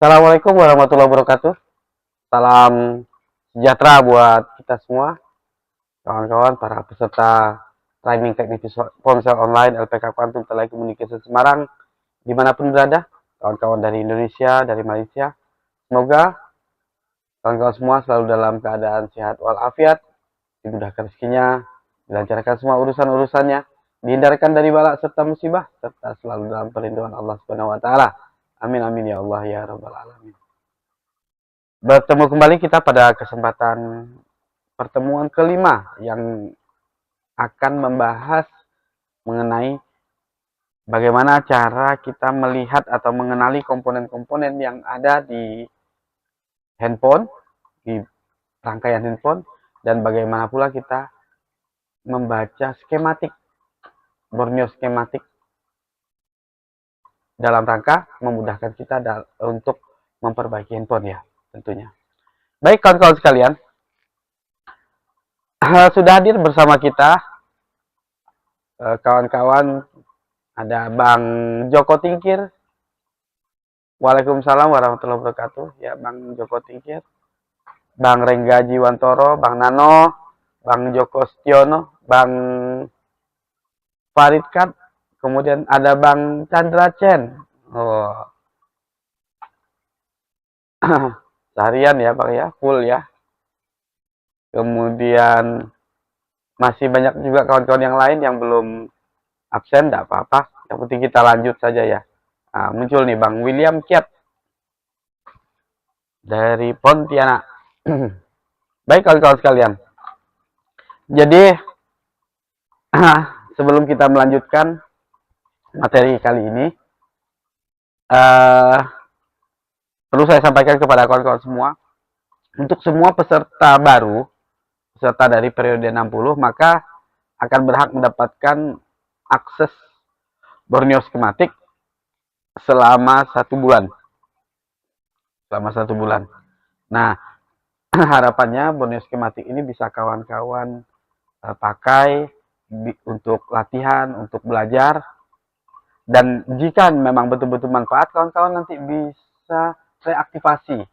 Assalamualaikum warahmatullahi wabarakatuh. Salam sejahtera buat kita semua, kawan-kawan para peserta training teknik ponsel online LPK Quantum Telecommunication Semarang, dimanapun berada, kawan-kawan dari Indonesia, dari Malaysia. Semoga kawan-kawan semua selalu dalam keadaan sehat walafiat, dimudahkan rezekinya, dilancarkan semua urusan-urusannya, dihindarkan dari bala serta musibah, serta selalu dalam perlindungan Allah Subhanahu wa taala. Amin amin ya Allah ya rabbal alamin. Bertemu kembali kita pada kesempatan pertemuan kelima yang akan membahas mengenai bagaimana cara kita melihat atau mengenali komponen-komponen yang ada di handphone, di rangkaian handphone, dan bagaimana pula kita membaca skematik, Borneo skematik dalam rangka memudahkan kita untuk memperbaiki handphone ya tentunya. Baik kawan-kawan sekalian, sudah hadir bersama kita kawan-kawan, ada Bang Joko Tingkir. Waalaikumsalam warahmatullahi wabarakatuh. Ya Bang Joko Tingkir, Bang Rengga Jiwantoro, Bang Nano, Bang Joko Stiono, Bang Farid Kat, kemudian ada Bang Chandra Chen. Oh. Seharian ya Bang ya, full ya. Kemudian masih banyak juga kawan-kawan yang lain yang belum absen, tidak apa-apa. Yang penting kita lanjut saja ya. Nah, muncul nih Bang William Kiat dari Pontianak. Baik kawan-kawan sekalian. Jadi sebelum kita melanjutkan materi kali ini, perlu saya sampaikan kepada kawan-kawan semua, untuk semua peserta baru, peserta dari periode 60, maka akan berhak mendapatkan akses Borneo skematik selama 1 bulan. Selama 1 bulan. Nah, harapannya Borneo skematik ini bisa kawan-kawan pakai untuk latihan, untuk belajar. Dan jika memang betul-betul manfaat, kawan-kawan nanti bisa reaktivasi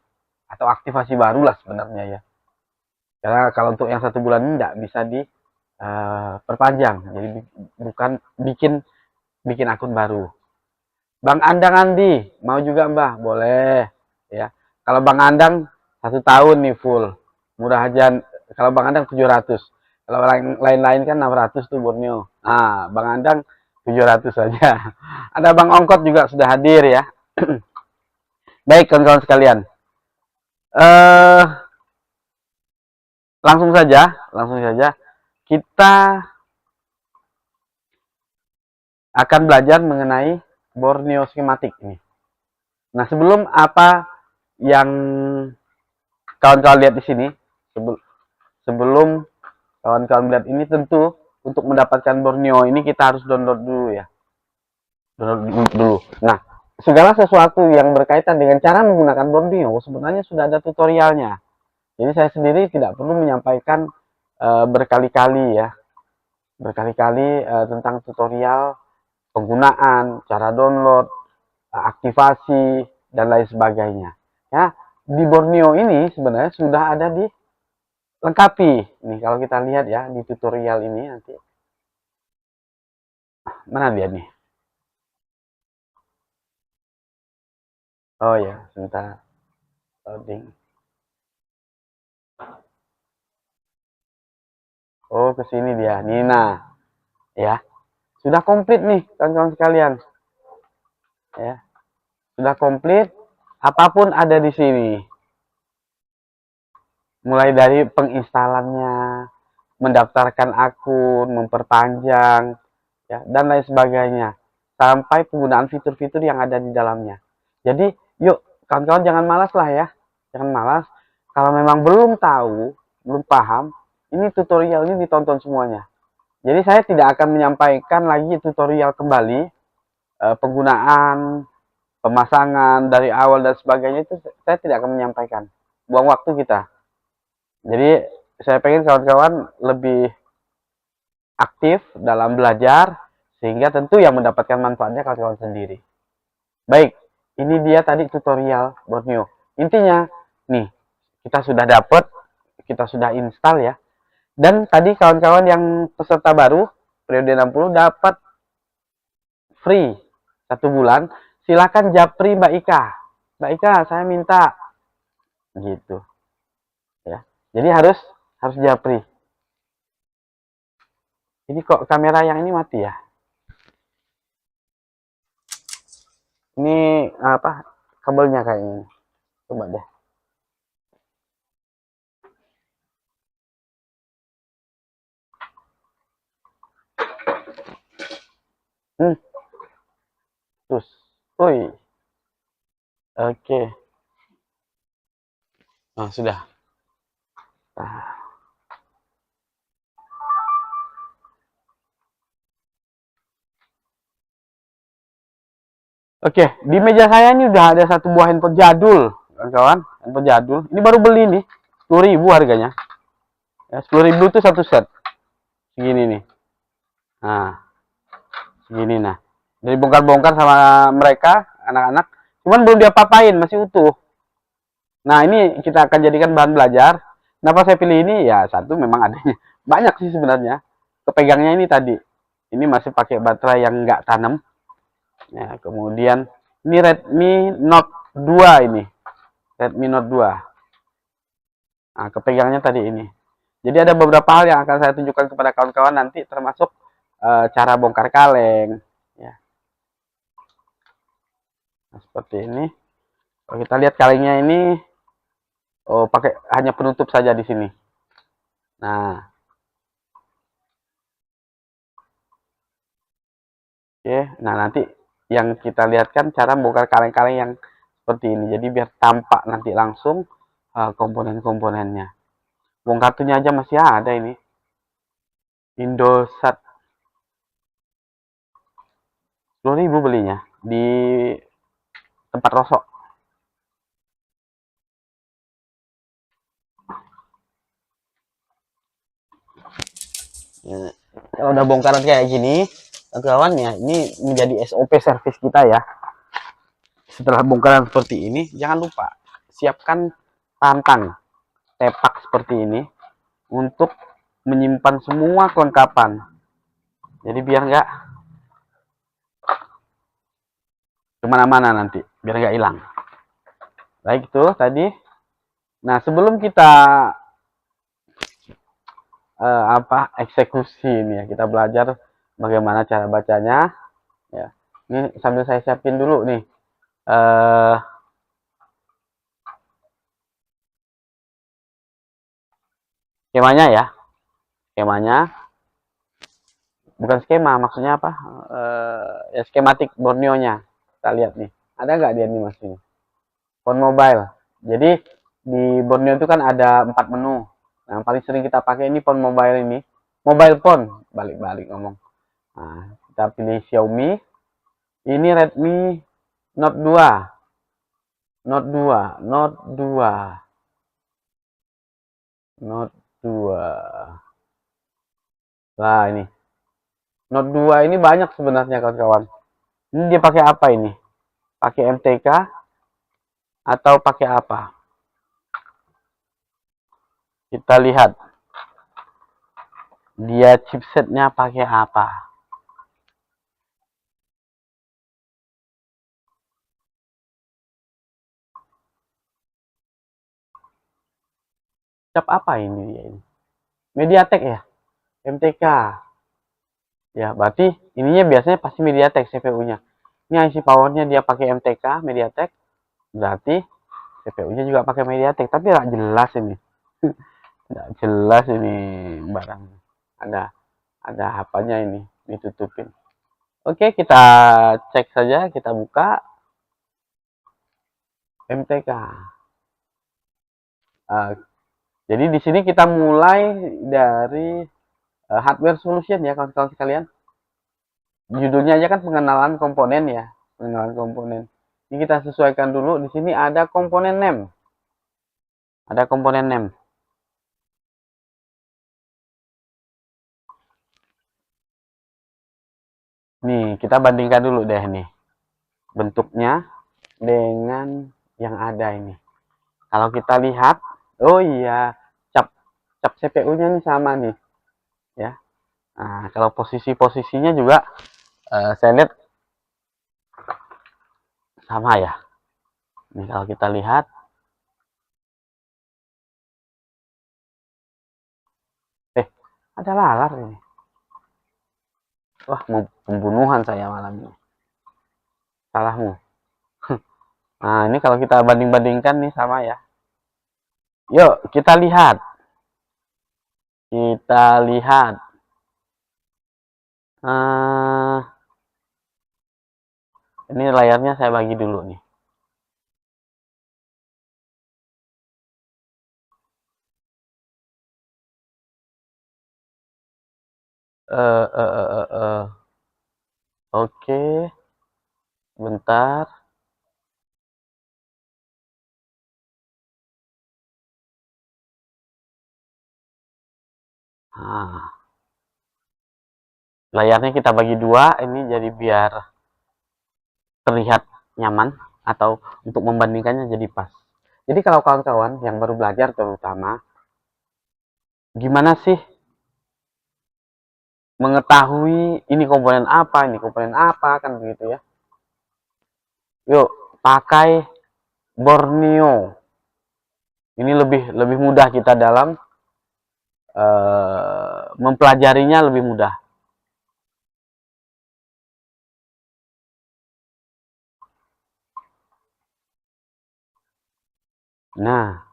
atau aktivasi baru lah sebenarnya ya. Karena kalau untuk yang 1 bulan ini tidak bisa diperpanjang, jadi bukan bikin akun baru. Bang Andang Andi mau juga Mbah, boleh ya. Kalau Bang Andang 1 tahun nih full, murah aja. Kalau Bang Andang 700, kalau lain-lain kan 600 tuh Borneo. Nah Bang Andang 700 saja. Ada Bang Ongkot juga sudah hadir ya. Baik kawan-kawan sekalian, langsung saja kita akan belajar mengenai Borneo skematik ini. Nah sebelum apa yang kawan-kawan lihat di sini, sebelum kawan-kawan melihat ini, tentu untuk mendapatkan Borneo ini kita harus download dulu ya. Download dulu. Nah, segala sesuatu yang berkaitan dengan cara menggunakan Borneo sebenarnya sudah ada tutorialnya. Jadi saya sendiri tidak perlu menyampaikan berkali-kali ya. Berkali-kali tentang tutorial penggunaan, cara download, aktivasi, dan lain sebagainya. Ya, di Borneo ini sebenarnya sudah ada dilengkapi. Nih kalau kita lihat ya di tutorial ini nanti. Mana dia nih? Oh ya, sebentar. Loading. Oh, ke sini dia. Nina. Ya. Sudah komplit nih, kawan-kawan sekalian. Ya. Sudah komplit. Apapun ada di sini. Mulai dari penginstalannya, mendaftarkan akun, memperpanjang, ya, dan lain sebagainya. Sampai penggunaan fitur-fitur yang ada di dalamnya. Jadi, yuk, kawan-kawan jangan malas lah ya. Jangan malas. Kalau memang belum tahu, belum paham, ini tutorial ini ditonton semuanya. Jadi saya tidak akan menyampaikan lagi tutorial kembali, penggunaan, pemasangan dari awal dan sebagainya, itu saya tidak akan menyampaikan. Buang waktu kita. Jadi saya pengen kawan-kawan lebih aktif dalam belajar, sehingga tentu yang mendapatkan manfaatnya kawan-kawan sendiri. Baik, Ini dia tadi tutorial Borneo. Intinya, nih, kita sudah dapat, kita sudah install ya. Dan tadi kawan-kawan yang peserta baru, periode 60 dapat free 1 bulan. Silakan japri Mbak Ika. Mbak Ika, saya minta gitu ya. Jadi harus japri. Ini kok kamera yang ini mati ya? Ini apa? Kabelnya kayaknya. Coba deh. Hmm, terus. Woi. Oke. Nah, sudah. Nah. Oke, di meja saya ini udah ada 1 buah handphone jadul, kawan-kawan. Handphone jadul. Ini baru beli nih, 10.000 harganya. Ya, 10.000 tuh satu set. Segini nih. Nah, segini nah. Dari bongkar-bongkar sama mereka, anak-anak. Cuman belum diapa-apain, masih utuh. Nah, ini kita akan jadikan bahan belajar. Kenapa saya pilih ini? Ya, satu memang adanya. Banyak sih sebenarnya. Kepegangnya ini tadi. Ini masih pakai baterai yang nggak tanam. Ya, kemudian ini Redmi Note 2 ini. Redmi Note 2. Nah, kepegangnya tadi ini. Jadi ada beberapa hal yang akan saya tunjukkan kepada kawan-kawan nanti, termasuk cara bongkar kaleng. Ya. Nah, seperti ini. Kalau kita lihat kalengnya ini, oh pakai hanya penutup saja di sini. Nah, oke. Nah nanti yang kita lihat kan cara bongkar kaleng-kaleng yang seperti ini. Jadi biar tampak nanti langsung komponen-komponennya. Wong kartunya aja masih ada ini. Indosat 10.000 belinya di tempat rosok. Ya. Kalau udah bongkaran kayak gini, kawan ya, ini menjadi SOP servis kita ya. Setelah bongkaran seperti ini, jangan lupa siapkan tantang tepak seperti ini untuk menyimpan semua kelengkapan. Jadi biar nggak kemana-mana nanti, biar nggak hilang. Baik itu tadi. Nah sebelum kita eksekusi ini ya, kita belajar bagaimana cara bacanya. Ya, ini sambil saya siapin dulu nih. Skemanya ya, skemanya bukan skema, maksudnya apa? Ya skematik Borneo-nya. Kita lihat nih, ada nggak dia nih mas ini? Phone mobile. Jadi di Borneo itu kan ada 4 menu. Nah, yang paling sering kita pakai ini phone mobile ini. Mobile phone, balik-balik ngomong. Nah, kita pilih Xiaomi. Ini Redmi Note 2. Note 2, Note 2. Note 2. Nah, ini. Note 2 ini banyak sebenarnya kawan-kawan. Ini dia pakai apa ini? Pakai MTK atau pakai apa? Kita lihat. Dia chipsetnya pakai apa? Chip apa ini dia ini? MediaTek ya? MTK. Ya, berarti ininya biasanya pasti MediaTek CPU-nya. Ini IC powernya dia pakai MTK, MediaTek. Berarti CPU-nya juga pakai MediaTek. Tapi nggak jelas ini. Nggak jelas ini barang. Ada apanya ini ditutupin. Oke, kita cek saja. Kita buka MTK. Jadi di sini kita mulai dari hardware solution ya kawan-kawan sekalian. Judulnya aja kan pengenalan komponen ya, pengenalan komponen. Ini kita sesuaikan dulu. Di sini ada komponen name, ada komponen name. Nih kita bandingkan dulu deh nih bentuknya dengan yang ada ini. Kalau kita lihat, oh iya, cap cap CPU-nya nih sama nih, ya. Nah, kalau posisinya juga saya lihat sama ya. Nih kalau kita lihat, ada lalar ini. Wah, mau pembunuhan saya malam ini. Salahmu. Nah, ini kalau kita banding-bandingkan nih sama ya. Yuk, kita lihat. Kita lihat. Ini layarnya saya bagi dulu nih. Oke, bentar. Nah, layarnya kita bagi dua, ini jadi biar terlihat nyaman atau untuk membandingkannya jadi pas. Jadi kalau kawan-kawan yang baru belajar terutama, gimana sih mengetahui ini komponen apa kan begitu ya. Yuk, pakai Borneo. Ini lebih mudah kita dalam mempelajarinya lebih mudah. Nah,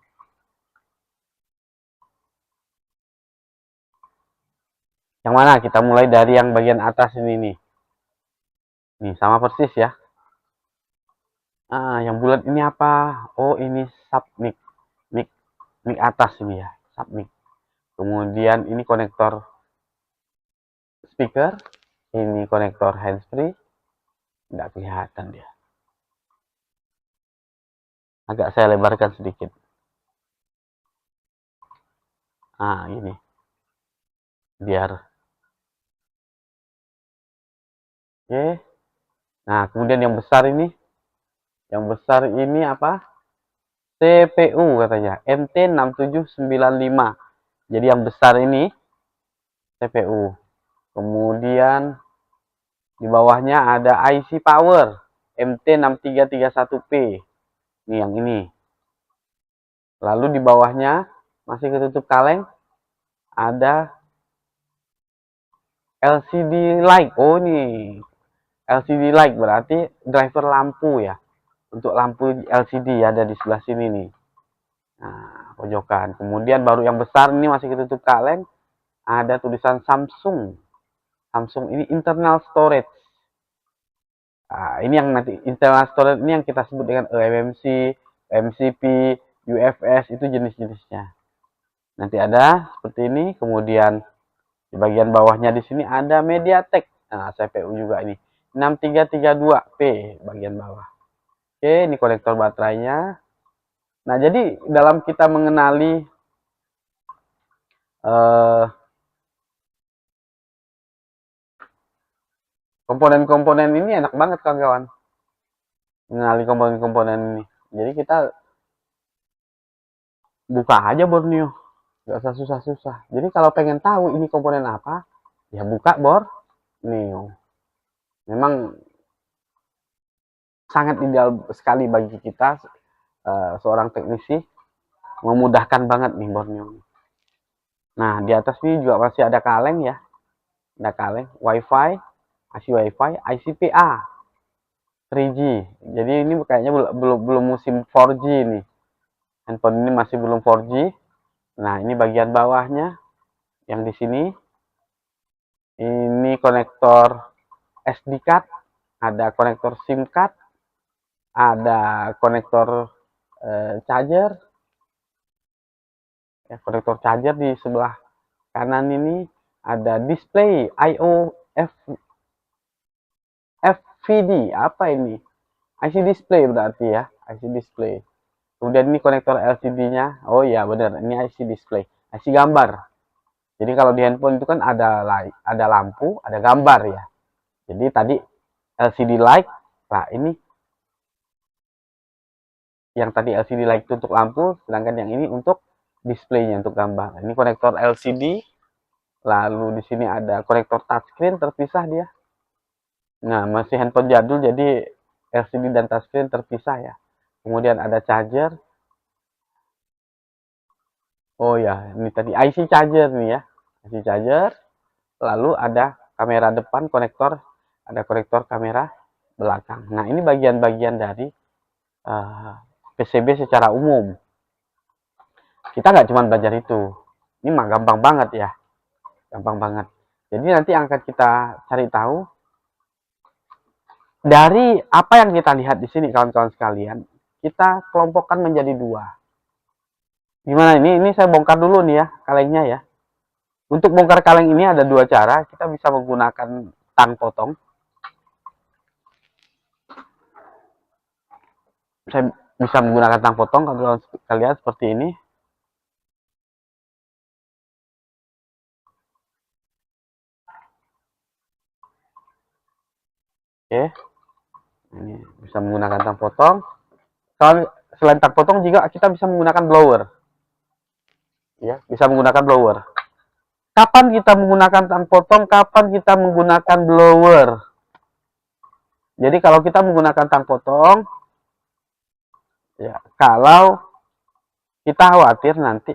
yang mana? Kita mulai dari yang bagian atas ini nih. Nih, sama persis ya. Yang bulat ini apa? Oh, ini submic. Mic, mic atas ini ya, submic. Kemudian ini konektor speaker, ini konektor handsfree. Nggak kelihatan dia. Agak saya lebarkan sedikit. Ini. Biar. Oke. Nah, kemudian yang besar ini. Yang besar ini apa? CPU katanya. MT6795. Jadi yang besar ini CPU. Kemudian di bawahnya ada IC power MT6331P. Ini yang ini. Lalu di bawahnya masih ketutup kaleng ada LCD light. Oh, ini LCD light berarti driver lampu ya. Untuk lampu LCD ada di sebelah sini nih. Nah, pojokan. Kemudian baru yang besar ini masih ketutup kaleng. Ada tulisan Samsung. Samsung ini internal storage. Nah, ini yang nanti internal storage ini yang kita sebut dengan eMMC, MCP, UFS, itu jenis-jenisnya. Nanti ada seperti ini. Kemudian di bagian bawahnya di sini ada MediaTek. Nah, CPU juga ini. 6332P bagian bawah. Oke, ini konektor baterainya. Nah, jadi dalam kita mengenali komponen-komponen ini enak banget kawan-kawan. Mengenali komponen-komponen ini. Jadi kita buka aja Borneo. Gak usah susah-susah. Jadi kalau pengen tahu ini komponen apa, ya buka Borneo. Memang sangat ideal sekali bagi kita seorang teknisi, memudahkan banget nih Borneo. Nah, di atas ini juga masih ada kaleng ya. Ada kaleng, WiFi, IC WiFi, ICPA 3G. Jadi ini kayaknya belum musim 4G nih. Handphone ini masih belum 4G. Nah, ini bagian bawahnya yang di sini. Ini konektor SD card, ada konektor SIM card, ada konektor charger. Ya, konektor charger di sebelah kanan ini ada display I/O FVD. Apa ini? IC display berarti ya, IC display. Kemudian ini konektor LCD-nya. Oh iya benar, ini IC display, IC gambar. Jadi kalau di handphone itu kan ada lampu, ada gambar ya. Jadi tadi LCD light. Nah, ini yang tadi LCD light itu untuk lampu, sedangkan yang ini untuk displaynya untuk gambar. Ini konektor LCD, lalu di sini ada konektor touchscreen terpisah dia. Nah, masih handphone jadul jadi LCD dan touchscreen terpisah ya. Kemudian ada charger. Oh ya, ini tadi IC charger nih ya. IC charger. Lalu ada kamera depan konektor, ada konektor kamera belakang. Nah, ini bagian-bagian dari PCB secara umum. Kita nggak cuma belajar itu. Ini mah gampang banget ya. Gampang banget. Jadi nanti yang akan kita cari tahu dari apa yang kita lihat di sini kawan-kawan sekalian, kita kelompokkan menjadi dua. Gimana ini? Ini saya bongkar dulu nih ya kalengnya ya. Untuk bongkar kaleng ini ada dua cara. Kita bisa menggunakan tang potong. Saya bisa menggunakan tang potong kawan-kawan sekalian seperti ini. Oke. Ini bisa menggunakan tang potong. Kalau selain tang potong juga kita bisa menggunakan blower. Ya, bisa menggunakan blower. Kapan kita menggunakan tang potong, kapan kita menggunakan blower? Jadi kalau kita menggunakan tang potong, ya kalau kita khawatir nanti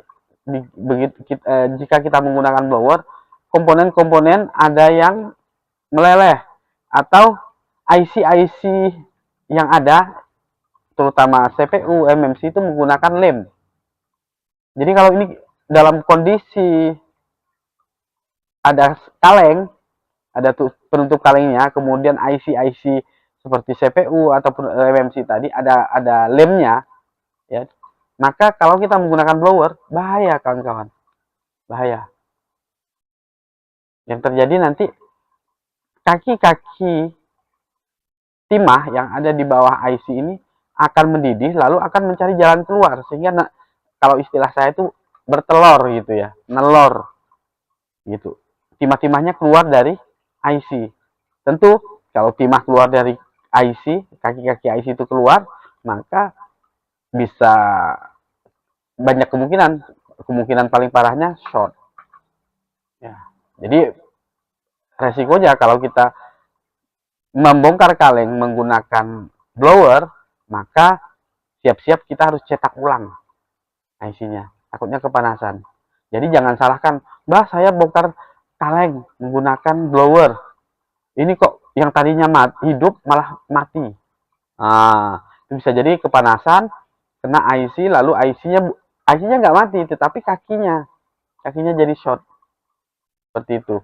jika kita menggunakan blower, komponen-komponen ada yang meleleh atau IC-IC yang ada, terutama CPU, MMC itu menggunakan lem. Jadi kalau ini dalam kondisi ada kaleng, ada penutup kalengnya, kemudian IC-IC seperti CPU ataupun MMC tadi ada lemnya, ya. Maka kalau kita menggunakan blower, bahaya kawan-kawan, bahaya. Yang terjadi nanti kaki-kaki timah yang ada di bawah IC ini akan mendidih, lalu akan mencari jalan keluar, sehingga kalau istilah saya itu bertelur gitu ya, nelor gitu. Timah-timahnya keluar dari IC. Tentu kalau timah keluar dari IC, kaki-kaki IC itu keluar, maka bisa banyak kemungkinan paling parahnya short. Ya. Jadi resikonya kalau kita membongkar kaleng menggunakan blower, maka siap-siap kita harus cetak ulang IC-nya. Takutnya kepanasan. Jadi jangan salahkan, "Mbah, saya bongkar kaleng menggunakan blower. Ini kok yang tadinya hidup malah mati." Nah, itu bisa jadi kepanasan, kena IC, lalu IC-nya nggak mati, tetapi kakinya jadi short. Seperti itu.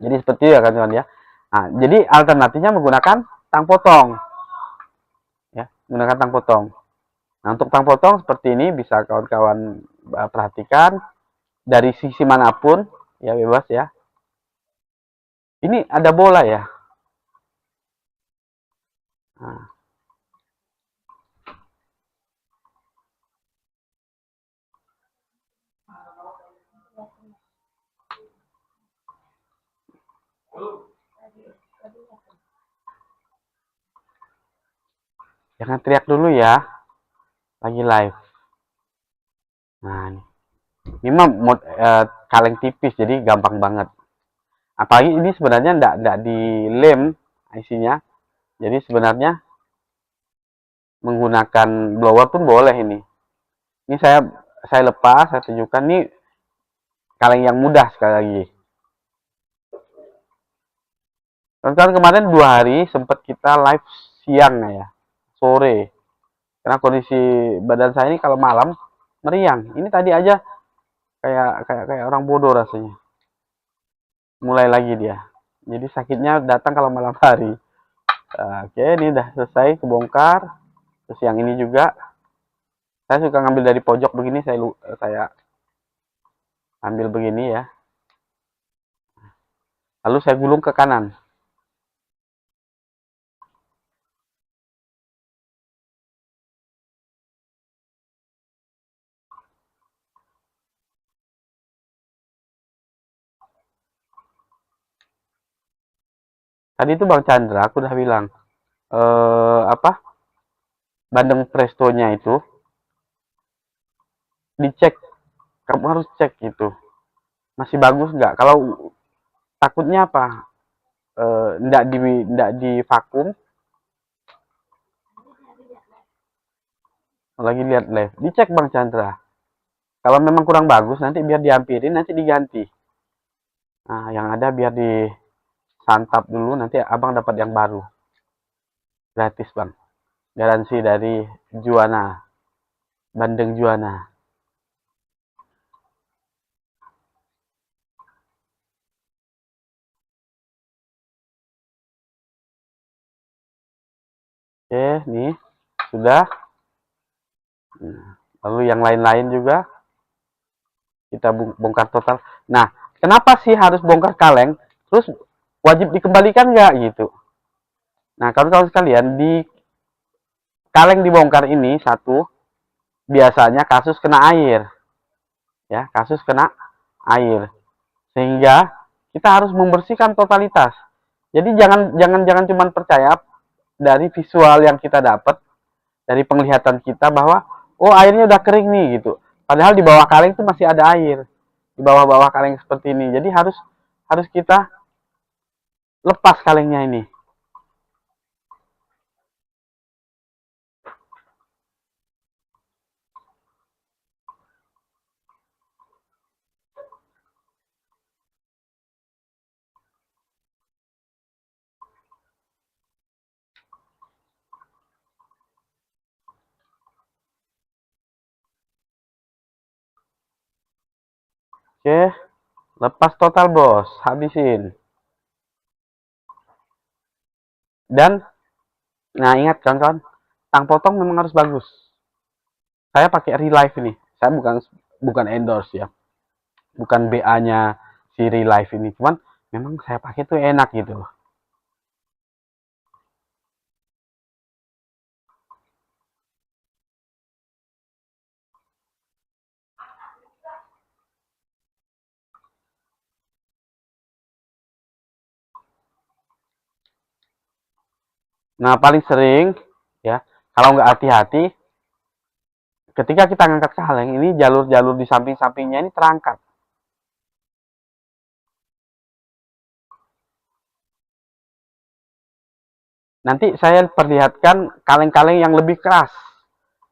Jadi seperti itu ya kan teman ya. Nah, jadi alternatifnya menggunakan tang potong. Ya, menggunakan tang potong. Nah, untuk tang potong seperti ini bisa kawan-kawan perhatikan dari sisi manapun, ya bebas ya. Ini ada bola ya. Nah, jangan teriak dulu ya, lagi live. Nah, ini mah kaleng tipis, jadi gampang banget. Apalagi ini sebenarnya enggak dilem IC-nya. Jadi sebenarnya menggunakan blower pun boleh ini. Ini saya lepas, saya tunjukkan nih kaleng yang mudah sekali lagi. Kan kemarin 2 hari sempat kita live siang ya, sore. Karena kondisi badan saya ini kalau malam meriang. Ini tadi aja kayak orang bodoh rasanya. Mulai lagi dia. Jadi sakitnya datang kalau malam hari. Oke, ini udah selesai kebongkar. Terus yang ini juga saya suka ngambil dari pojok begini, saya ambil begini ya. Lalu saya gulung ke kanan. Tadi itu Bang Chandra aku udah bilang apa? bandeng prestonya itu dicek, kamu harus cek gitu masih bagus nggak. Kalau takutnya apa, nggak di vakum, lagi lihat live, dicek Bang Chandra. Kalau memang kurang bagus nanti biar dihampirin, nanti diganti. Nah, yang ada biar disantap dulu, nanti abang dapat yang baru gratis Bang, garansi dari Juana, bandeng Juana. Oke, nih sudah. Nah, lalu yang lain-lain juga kita bongkar total. Nah, kenapa sih harus bongkar kaleng? Terus wajib dikembalikan nggak gitu? Nah, kawan-kawan sekalian, di kaleng dibongkar ini satu, biasanya kasus kena air, ya, kasus kena air, sehingga kita harus membersihkan totalitas. Jadi jangan cuma percaya dari visual yang kita dapat, dari penglihatan kita bahwa oh airnya udah kering nih gitu. Padahal di bawah kaleng itu masih ada air. Di bawah-bawah kaleng seperti ini. Jadi harus harus kita lepas kalengnya ini. Oke, lepas total bos, habisin. Dan nah ingat kawan-kawan, tang potong memang harus bagus. Saya pakai Relife ini. Saya bukan endorse ya. Bukan BA-nya si Relife ini. Cuman memang saya pakai tuh enak gitu. Nah, paling sering ya, kalau nggak hati-hati, ketika kita ngangkat kaleng ini jalur-jalur di samping-sampingnya ini terangkat. Nanti saya perlihatkan kaleng-kaleng yang lebih keras.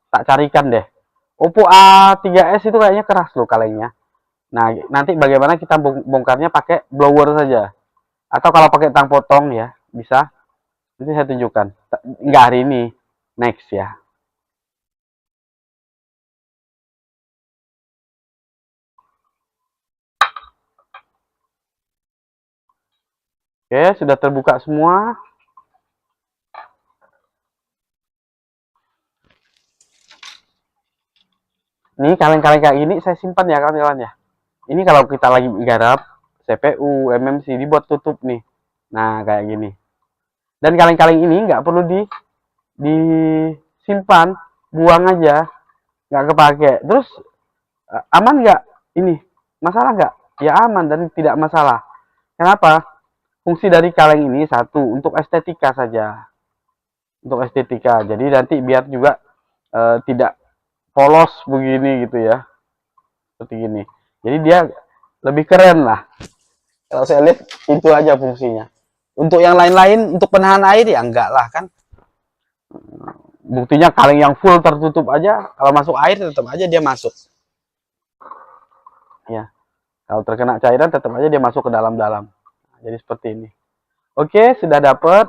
Tak carikan deh. Oppo A3s itu kayaknya keras loh kalengnya. Nah, nanti bagaimana kita bongkarnya pakai blower saja. Atau kalau pakai tang potong ya, bisa. Nanti saya tunjukkan. Nggak hari ini, next ya. Oke, sudah terbuka semua. Ini kaleng-kaleng kayak gini saya simpan ya kawan-kawan ya. Ini kalau kita lagi garap CPU, MMC dibuat tutup nih. Nah, kayak gini. Dan kaleng-kaleng ini nggak perlu disimpan, buang aja, nggak kepake. Terus aman nggak ini? Masalah nggak? Ya aman dan tidak masalah. Kenapa? Fungsi dari kaleng ini satu, untuk estetika saja. Untuk estetika. Jadi nanti biar juga tidak polos begini gitu ya. Seperti gini. Jadi dia lebih keren lah. Kalau saya lihat itu aja fungsinya. Untuk yang lain-lain, untuk penahan air ya enggak lah kan. Buktinya kaleng yang full tertutup aja, kalau masuk air tetap aja dia masuk. Ya, kalau terkena cairan tetap aja dia masuk ke dalam-dalam. Jadi seperti ini. Oke, sudah dapat.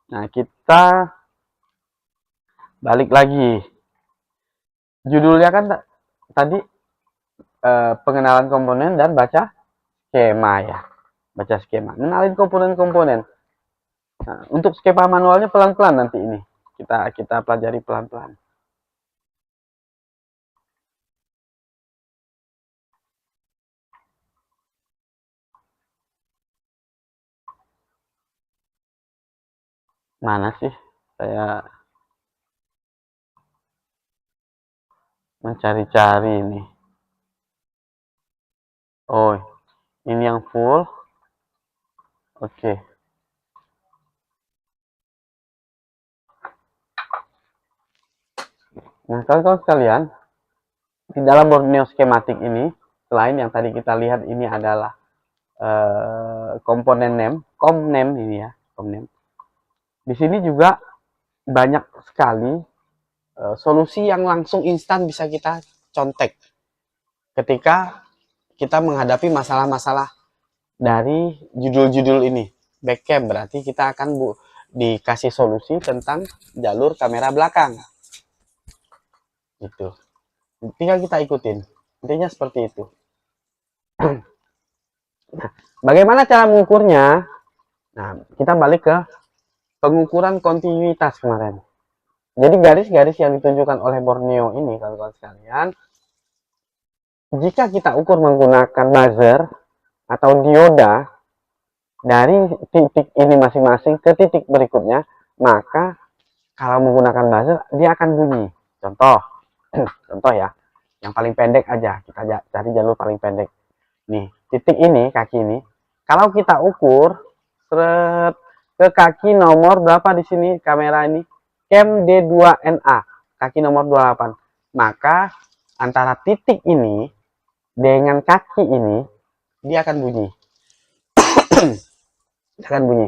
Nah, kita balik lagi. Judulnya kan tadi pengenalan komponen dan baca skema ya. Baca skema. Kenalin komponen-komponen. Nah, untuk skema manualnya pelan-pelan nanti ini. Kita pelajari pelan-pelan. Mana sih? Saya mencari-cari ini. Oh, ini yang full. Oke. Nah, kawan-kawan sekalian, di dalam Borneo skematik ini, selain yang tadi kita lihat ini adalah komponen name, com name ini ya, com name. Di sini juga banyak sekali solusi yang langsung instan bisa kita contek ketika kita menghadapi masalah-masalah dari judul-judul ini. Backcam berarti kita akan dikasih solusi tentang jalur kamera belakang. Gitu. Tinggal kita ikutin. Intinya seperti itu. Nah, bagaimana cara mengukurnya? Nah, kita balik ke pengukuran kontinuitas kemarin. Jadi garis-garis yang ditunjukkan oleh Borneo ini, kawan-kawan sekalian, jika kita ukur menggunakan buzzer atau dioda dari titik ini masing-masing ke titik berikutnya, maka kalau menggunakan buzzer dia akan bunyi. Contoh, contoh ya, yang paling pendek aja, kita cari jalur paling pendek. Nih, titik ini, kaki ini, kalau kita ukur seret, ke kaki nomor berapa di sini kamera ini, cam D2NA, kaki nomor 28, maka antara titik ini dengan kaki ini dia akan bunyi. Akan bunyi.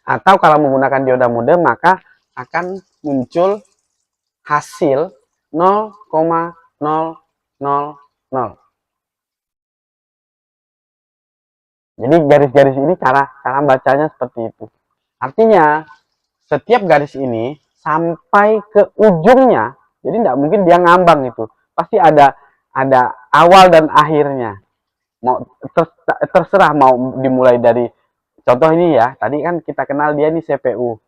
Atau kalau menggunakan dioda mode maka akan muncul hasil 0,000. Jadi garis-garis ini cara bacanya seperti itu. Artinya setiap garis ini sampai ke ujungnya, jadi tidak mungkin dia ngambang itu. Pasti ada awal dan akhirnya. Mau terserah mau dimulai dari contoh ini ya. Tadi kan kita kenal dia ini CPU.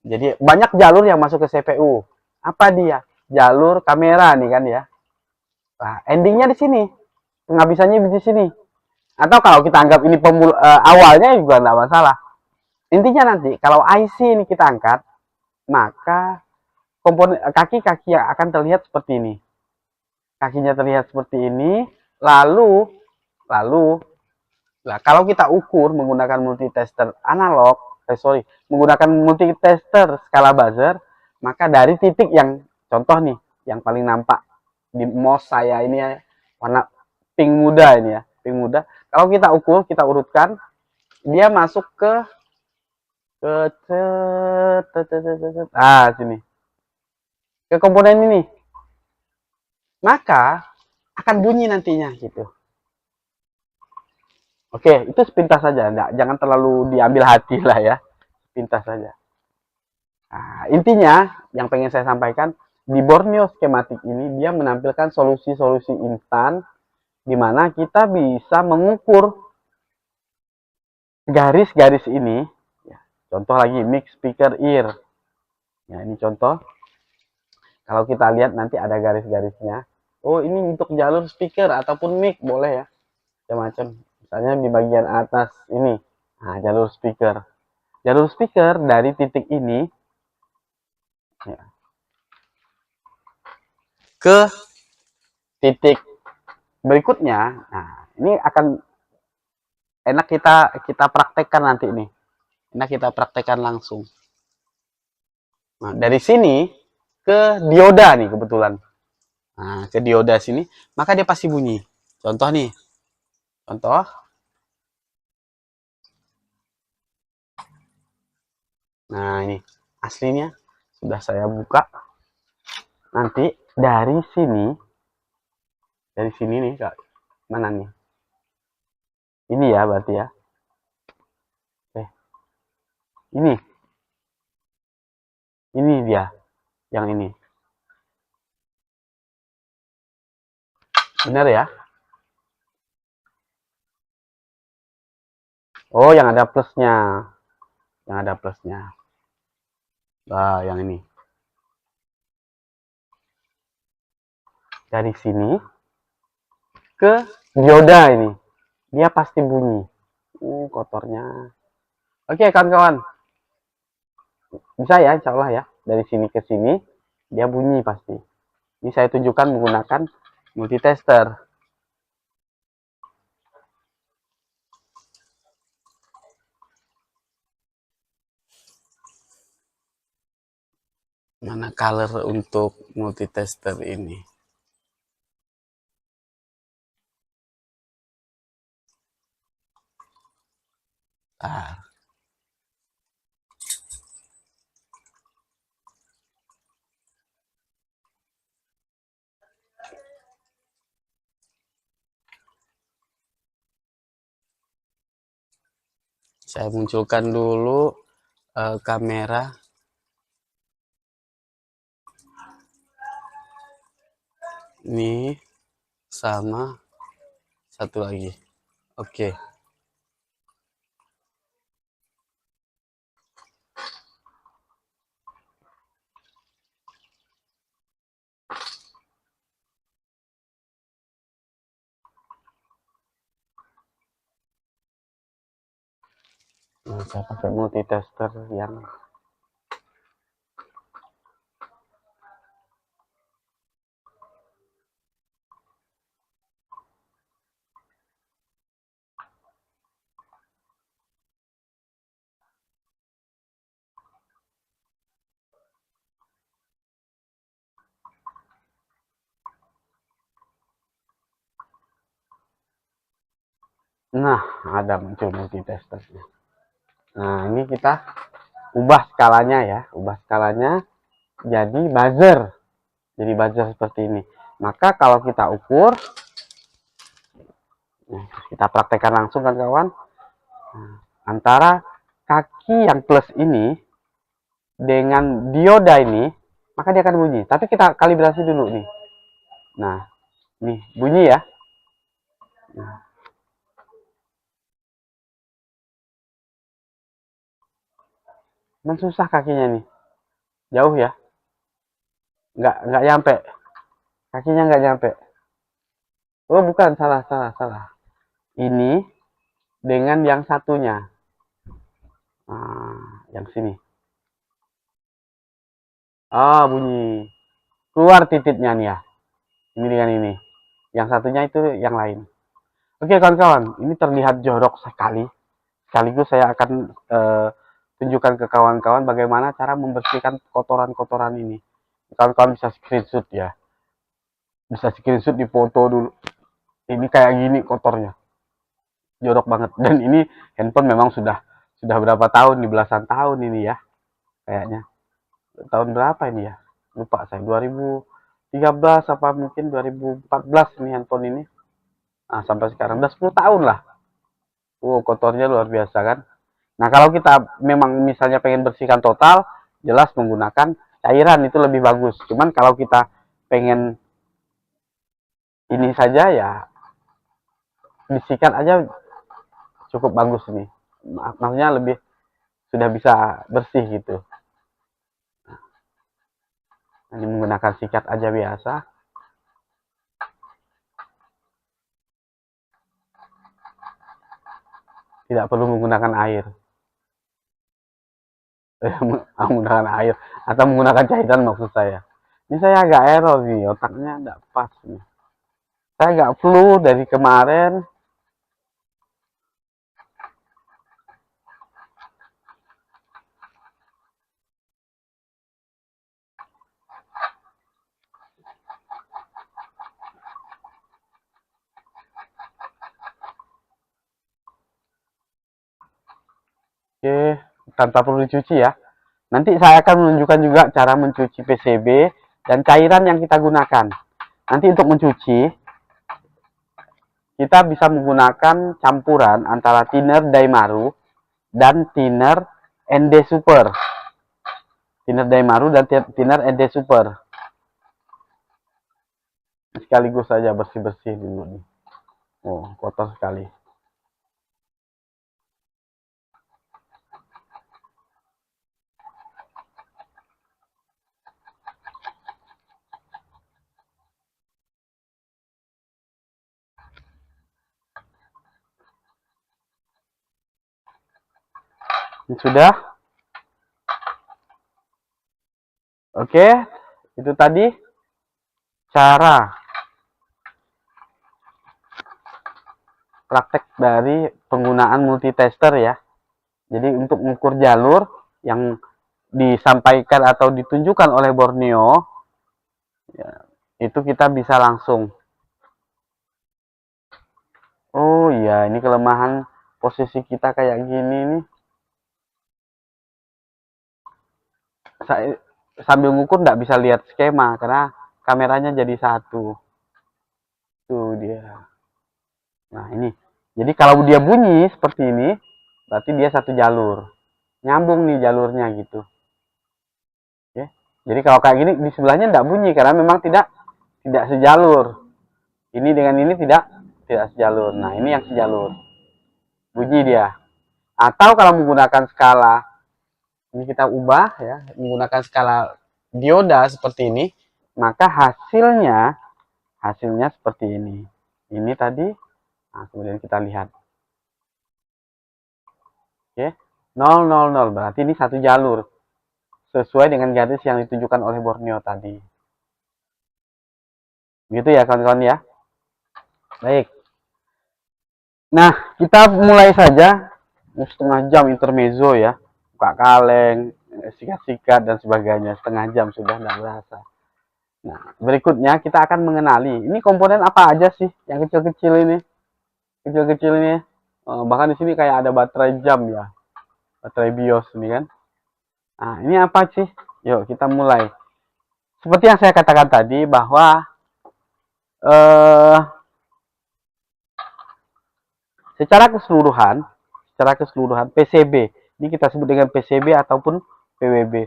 Jadi banyak jalur yang masuk ke CPU. Apa dia? Jalur kamera nih kan ya. Nah, endingnya di sini. Penghabisannya di sini. Atau kalau kita anggap ini awalnya juga tidak masalah. Intinya nanti kalau IC ini kita angkat, maka komponen kaki-kaki yang akan terlihat seperti ini. Kakinya terlihat seperti ini, lalu nah, kalau kita ukur menggunakan multitester analog, menggunakan multitester skala buzzer, maka dari titik yang contoh nih, yang paling nampak di mouse saya ini ya, warna pink muda ini ya, pink muda. Kalau kita ukur, kita urutkan, dia masuk ke sini, ke komponen ini, maka akan bunyi nantinya gitu. Oke, itu sepintas saja, jangan terlalu diambil hati lah ya, sepintas saja. Nah, intinya yang pengen saya sampaikan di Borneo skematik ini dia menampilkan solusi-solusi instan di mana kita bisa mengukur garis-garis ini. Ya, contoh lagi mix speaker ear. Ya, ini contoh. Kalau kita lihat nanti ada garis-garisnya. Oh, ini untuk jalur speaker ataupun mic boleh ya, macam-macam. Misalnya di bagian atas ini, nah jalur speaker. Jalur speaker dari titik ini ya, ke titik berikutnya. Nah, ini akan enak kita praktekkan nanti ini. Enak kita praktekkan langsung. Nah, dari sini ke dioda nih kebetulan. Nah, ke dioda sini, maka dia pasti bunyi. Contoh nih. Contoh. Nah, ini aslinya sudah saya buka. Nanti dari sini nih, Kak. Mana nih? Ini ya berarti ya. Ini. Ini dia yang ini. Benar ya? Oh, yang ada plusnya. Yang ada plusnya. Nah, yang ini. Dari sini ke dioda ini. Dia pasti bunyi. Kotornya. Oke, kawan-kawan. Bisa ya, insya Allah ya. Dari sini ke sini, dia bunyi pasti. Ini saya tunjukkan menggunakan multitester. Mana color untuk multitester ini? Ah, saya munculkan dulu kamera ini sama satu lagi. Oke. Nah, saya pakai multitester yang nah, ada muncul multitesternya. Nah, ini kita ubah skalanya ya, ubah skalanya jadi buzzer. Jadi buzzer seperti ini. Maka kalau kita ukur, kita praktekkan langsung kan kawan. Nah, antara kaki yang plus ini dengan dioda ini, maka dia akan bunyi. Tapi kita kalibrasi dulu nih. Nah, nih bunyi ya. Nah, susah kakinya nih, jauh ya, nggak nyampe, kakinya nggak nyampe. Oh bukan, salah salah salah. Ini dengan yang satunya, yang sini. Ah bunyi, keluar titiknya nih ya. Ini dengan ini. Yang satunya itu yang lain. Oke kawan-kawan, ini terlihat jorok sekali. Sekaligus saya akan tunjukkan ke kawan-kawan bagaimana cara membersihkan kotoran-kotoran ini. Kawan-kawan bisa screenshot ya. Bisa screenshot di foto dulu. Ini kayak gini kotornya. Jorok banget. Dan ini handphone memang sudah berapa tahun, di belasan tahun ini ya. Kayaknya. Tahun berapa ini ya? Lupa saya. 2013 apa mungkin 2014 ini handphone ini. Nah, sampai sekarang udah 10 tahun lah. Kotornya luar biasa kan. Nah, kalau kita memang misalnya pengen bersihkan total, jelas menggunakan cairan itu lebih bagus. Cuman kalau kita pengen ini saja ya, bisikan aja cukup bagus nih. Maksudnya lebih sudah bisa bersih gitu. Ini menggunakan sikat aja biasa. Tidak perlu menggunakan air. Menggunakan air atau menggunakan cairan maksud saya. Ini saya agak error nih, otaknya tidak pas nih. Saya agak flu dari kemarin. Oke, tanpa perlu dicuci ya. Nanti saya akan menunjukkan juga cara mencuci PCB dan cairan yang kita gunakan. Nanti untuk mencuci, kita bisa menggunakan campuran antara thinner Daimaru dan thinner ND Super. Thinner Daimaru dan thinner ND Super. Sekaligus saja bersih-bersih dulu nih. Oh, kotor sekali. Ini sudah. Oke, itu tadi cara praktek dari penggunaan multitester ya. Jadi untuk mengukur jalur yang disampaikan atau ditunjukkan oleh Borneo, ya, itu kita bisa langsung. Oh iya, ini kelemahan posisi kita kayak gini nih. Saya sambil ngukur nggak bisa lihat skema karena kameranya jadi satu. Tuh dia. Nah ini. Jadi kalau dia bunyi seperti ini, berarti dia satu jalur. Nyambung nih jalurnya gitu. Oke. Jadi kalau kayak gini di sebelahnya nggak bunyi karena memang tidak sejalur. Ini dengan ini tidak sejalur. Nah ini yang sejalur. Bunyi dia. Atau kalau menggunakan skala, ini kita ubah ya, menggunakan skala dioda seperti ini, maka hasilnya seperti ini. Ini tadi, nah kemudian kita lihat. Oke, 000 berarti ini satu jalur sesuai dengan garis yang ditunjukkan oleh Borneo tadi. Gitu ya kawan-kawan ya. Baik. Nah, kita mulai saja setengah jam intermezzo ya. Buka kaleng, sikat-sikat dan sebagainya. Setengah jam sudah tidak berasa. Nah, berikutnya kita akan mengenali ini komponen apa aja sih yang kecil-kecil ini. Kecil-kecil ini. Bahkan di sini kayak ada baterai jam ya. Baterai BIOS ini kan. Nah, ini apa sih? Yuk kita mulai. Seperti yang saya katakan tadi bahwa secara keseluruhan PCB, ini kita sebut dengan PCB ataupun PWB.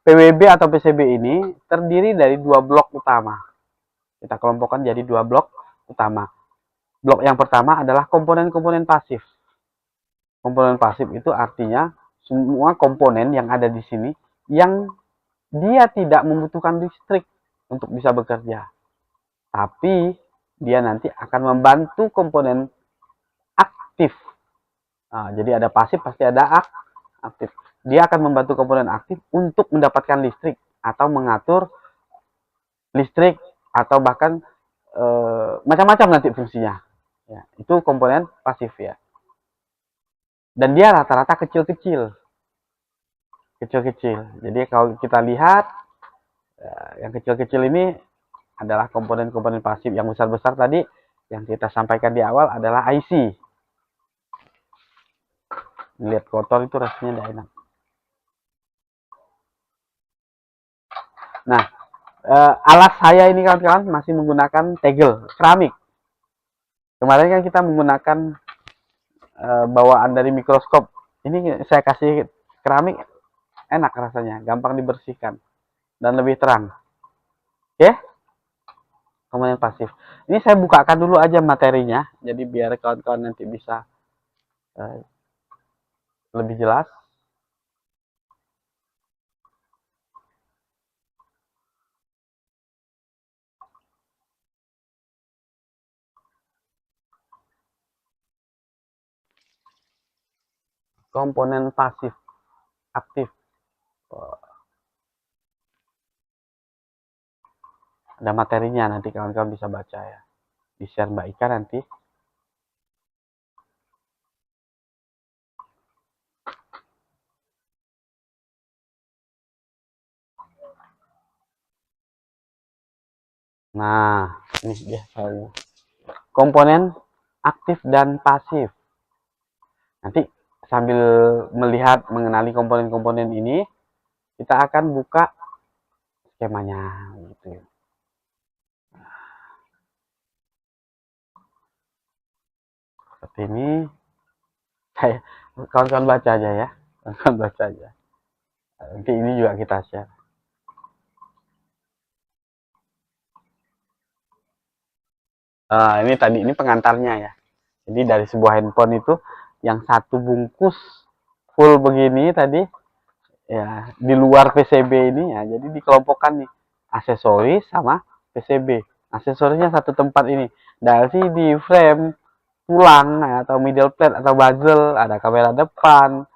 PWB atau PCB ini terdiri dari dua blok utama. Kita kelompokkan jadi dua blok utama. Blok yang pertama adalah komponen-komponen pasif. Komponen pasif itu artinya semua komponen yang ada di sini yang dia tidak membutuhkan listrik untuk bisa bekerja. Tapi dia nanti akan membantu komponen aktif. Nah, jadi ada pasif pasti ada aktif. Dia akan membantu komponen aktif untuk mendapatkan listrik atau mengatur listrik atau bahkan macam-macam nanti fungsinya. Ya, itu komponen pasif ya. Dan dia rata-rata kecil-kecil. Kecil-kecil. Jadi kalau kita lihat yang kecil-kecil ini adalah komponen-komponen pasif. Yang besar-besar tadi yang kita sampaikan di awal adalah IC. Lihat kotor itu rasanya tidak enak. Nah, alas saya ini kawan-kawan masih menggunakan tegel keramik. Kemarin kan kita menggunakan bawaan dari mikroskop. Ini saya kasih keramik, enak rasanya, gampang dibersihkan dan lebih terang. Oke, komponen pasif. Ini saya bukakan dulu aja materinya, jadi biar kawan-kawan nanti bisa lebih jelas. Komponen pasif, aktif. Ada materinya, nanti kawan-kawan bisa baca ya. Di share Mbak Ika nanti. Nah, ini dia komponen aktif dan pasif. Nanti sambil melihat mengenali komponen-komponen ini, kita akan buka skemanya gitu. Seperti ini. Saya kawan-kawan baca aja ya. Kawan-kawan baca aja. Nanti ini juga kita share. Ini tadi ini pengantarnya ya. Jadi dari sebuah handphone itu yang satu bungkus full begini tadi ya di luar PCB ini ya. Jadi dikelompokkan nih aksesoris sama PCB. Aksesorisnya satu tempat ini. Dari LCD, frame, tulang ya, atau middle plate atau bezel, ada kamera depan,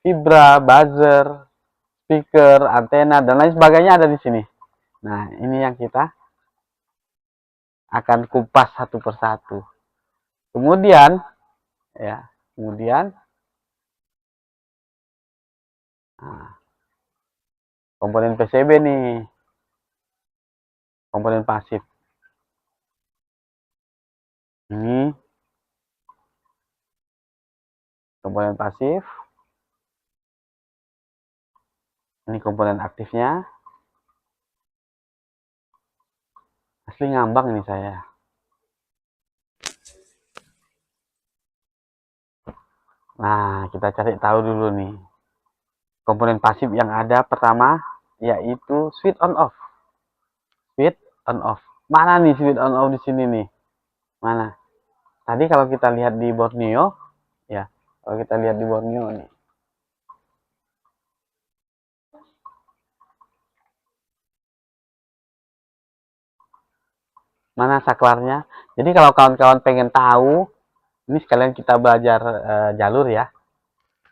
vibra, buzzer, speaker, antena dan lain sebagainya ada di sini. Nah, ini yang kita akan kupas satu persatu. Kemudian ya, kemudian nah, komponen PCB nih, komponen pasif. Ini komponen pasif, ini komponen aktifnya. Asli ngambang ini saya. Nah, kita cari tahu dulu nih. Komponen pasif yang ada pertama yaitu switch on off. Switch on off. Mana nih switch on off di sini nih? Mana? Tadi kalau kita lihat di Borneo, ya, kalau kita lihat di Borneo nih. Mana saklarnya? Jadi kalau kawan-kawan pengen tahu, ini sekalian kita belajar jalur ya.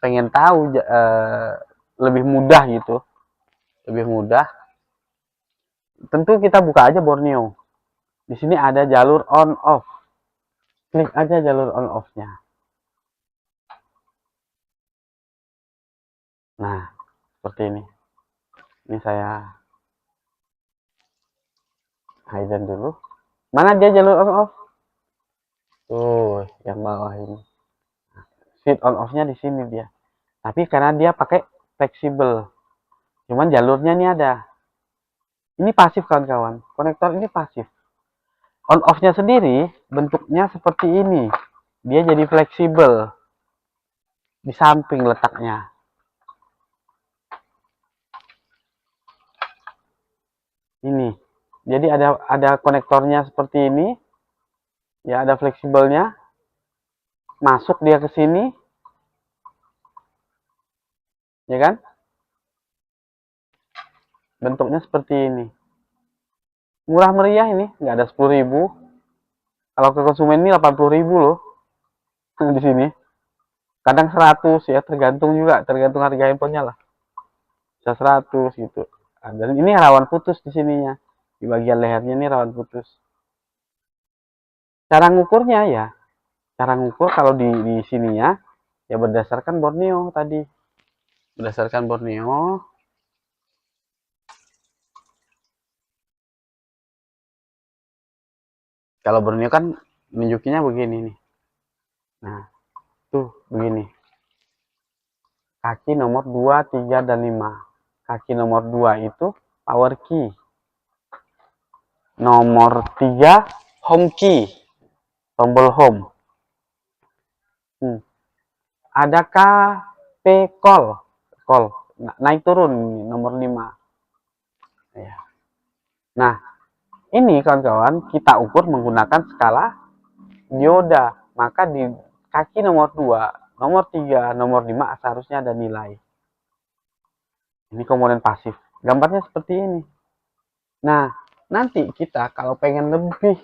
Pengen tahu lebih mudah gitu, lebih mudah. Tentu kita buka aja Borneo. Di sini ada jalur on off. Klik aja jalur on off-nya. Nah, seperti ini. Ini saya hidden dulu. Mana dia jalur on off? Tuh, yang bawah ini. Switch on off-nya di sini dia. Tapi karena dia pakai fleksibel. Cuman jalurnya ini ada. Ini pasif kawan-kawan. Konektor ini pasif. On off-nya sendiri bentuknya seperti ini. Dia jadi fleksibel. Di samping letaknya. Ini. Jadi ada konektornya seperti ini. Ya, ada fleksibelnya. Masuk dia ke sini. Ya kan? Bentuknya seperti ini. Murah meriah ini, nggak ada 10.000. Kalau ke konsumen ini 80.000 loh. Di sini. Kadang 100 ya, tergantung harga handphonenya lah. Bisa 100 gitu. Dan ini rawan putus di sininya. Di bagian lehernya ini rawan putus. Cara ngukurnya ya, cara ngukur kalau di sininya ya berdasarkan Borneo tadi. Berdasarkan Borneo. Kalau Borneo kan nunjukinnya begini nih. Nah, tuh begini. Kaki nomor 2, 3, dan 5. Kaki nomor 2 itu power key. Nomor 3 home key. Tombol home. Adakah P call? Call. Naik turun nomor 5. Ya. Nah, ini kawan-kawan kita ukur menggunakan skala dioda. Maka di kaki nomor 2, nomor 3, nomor 5 seharusnya ada nilai. Ini komponen pasif. Gambarnya seperti ini. Nah, nanti kita kalau pengen lebih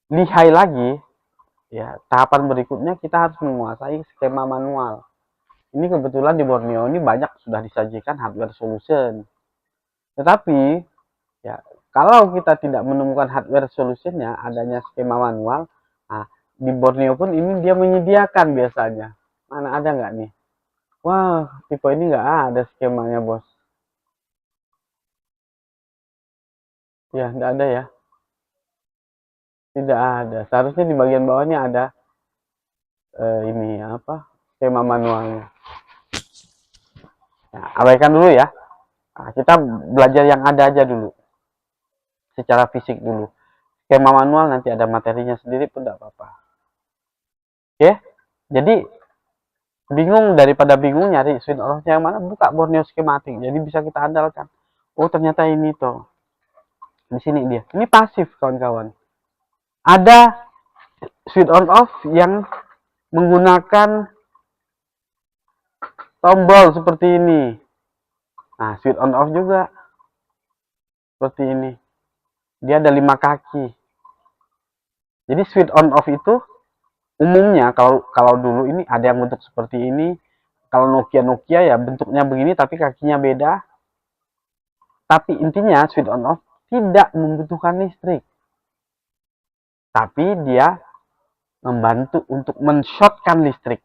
lihai lagi, ya tahapan berikutnya kita harus menguasai skema manual. Ini kebetulan di Borneo ini banyak sudah disajikan hardware solution. Tetapi ya kalau kita tidak menemukan hardware solutionnya, adanya skema manual, nah, di Borneo pun ini dia menyediakan biasanya. Mana ada nggak nih? Wah, tipe ini nggak ada skemanya bos. Ya, nggak ada ya. Tidak ada. Seharusnya di bagian bawahnya ada ini apa? Skema manualnya. Nah, abaikan dulu ya. Nah, kita belajar yang ada aja dulu. Secara fisik dulu. Skema manual nanti ada materinya sendiri pun tidak apa-apa. Oke? Jadi bingung, daripada bingung nyari switch off-nya yang mana, buka Borneo skematik. Jadi bisa kita andalkan. Oh, ternyata ini toh. Di sini dia. Ini pasif kawan-kawan. Ada switch on off yang menggunakan tombol seperti ini. Nah, switch on off juga seperti ini. Dia ada 5 kaki. Jadi switch on off itu umumnya kalau dulu ini ada yang bentuk seperti ini. Kalau Nokia ya bentuknya begini tapi kakinya beda. Tapi intinya switch on off tidak membutuhkan listrik. Tapi dia membantu untuk men-shortkan listrik.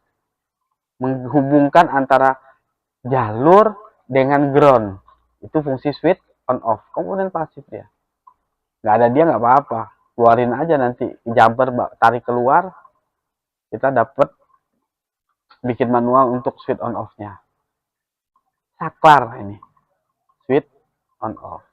Menghubungkan antara jalur dengan ground. Itu fungsi switch on off, komponen pasif dia. Nggak ada dia nggak apa-apa, keluarin aja nanti jumper, tarik keluar, kita dapat bikin manual untuk switch on off-nya. Saklar ini, switch on off.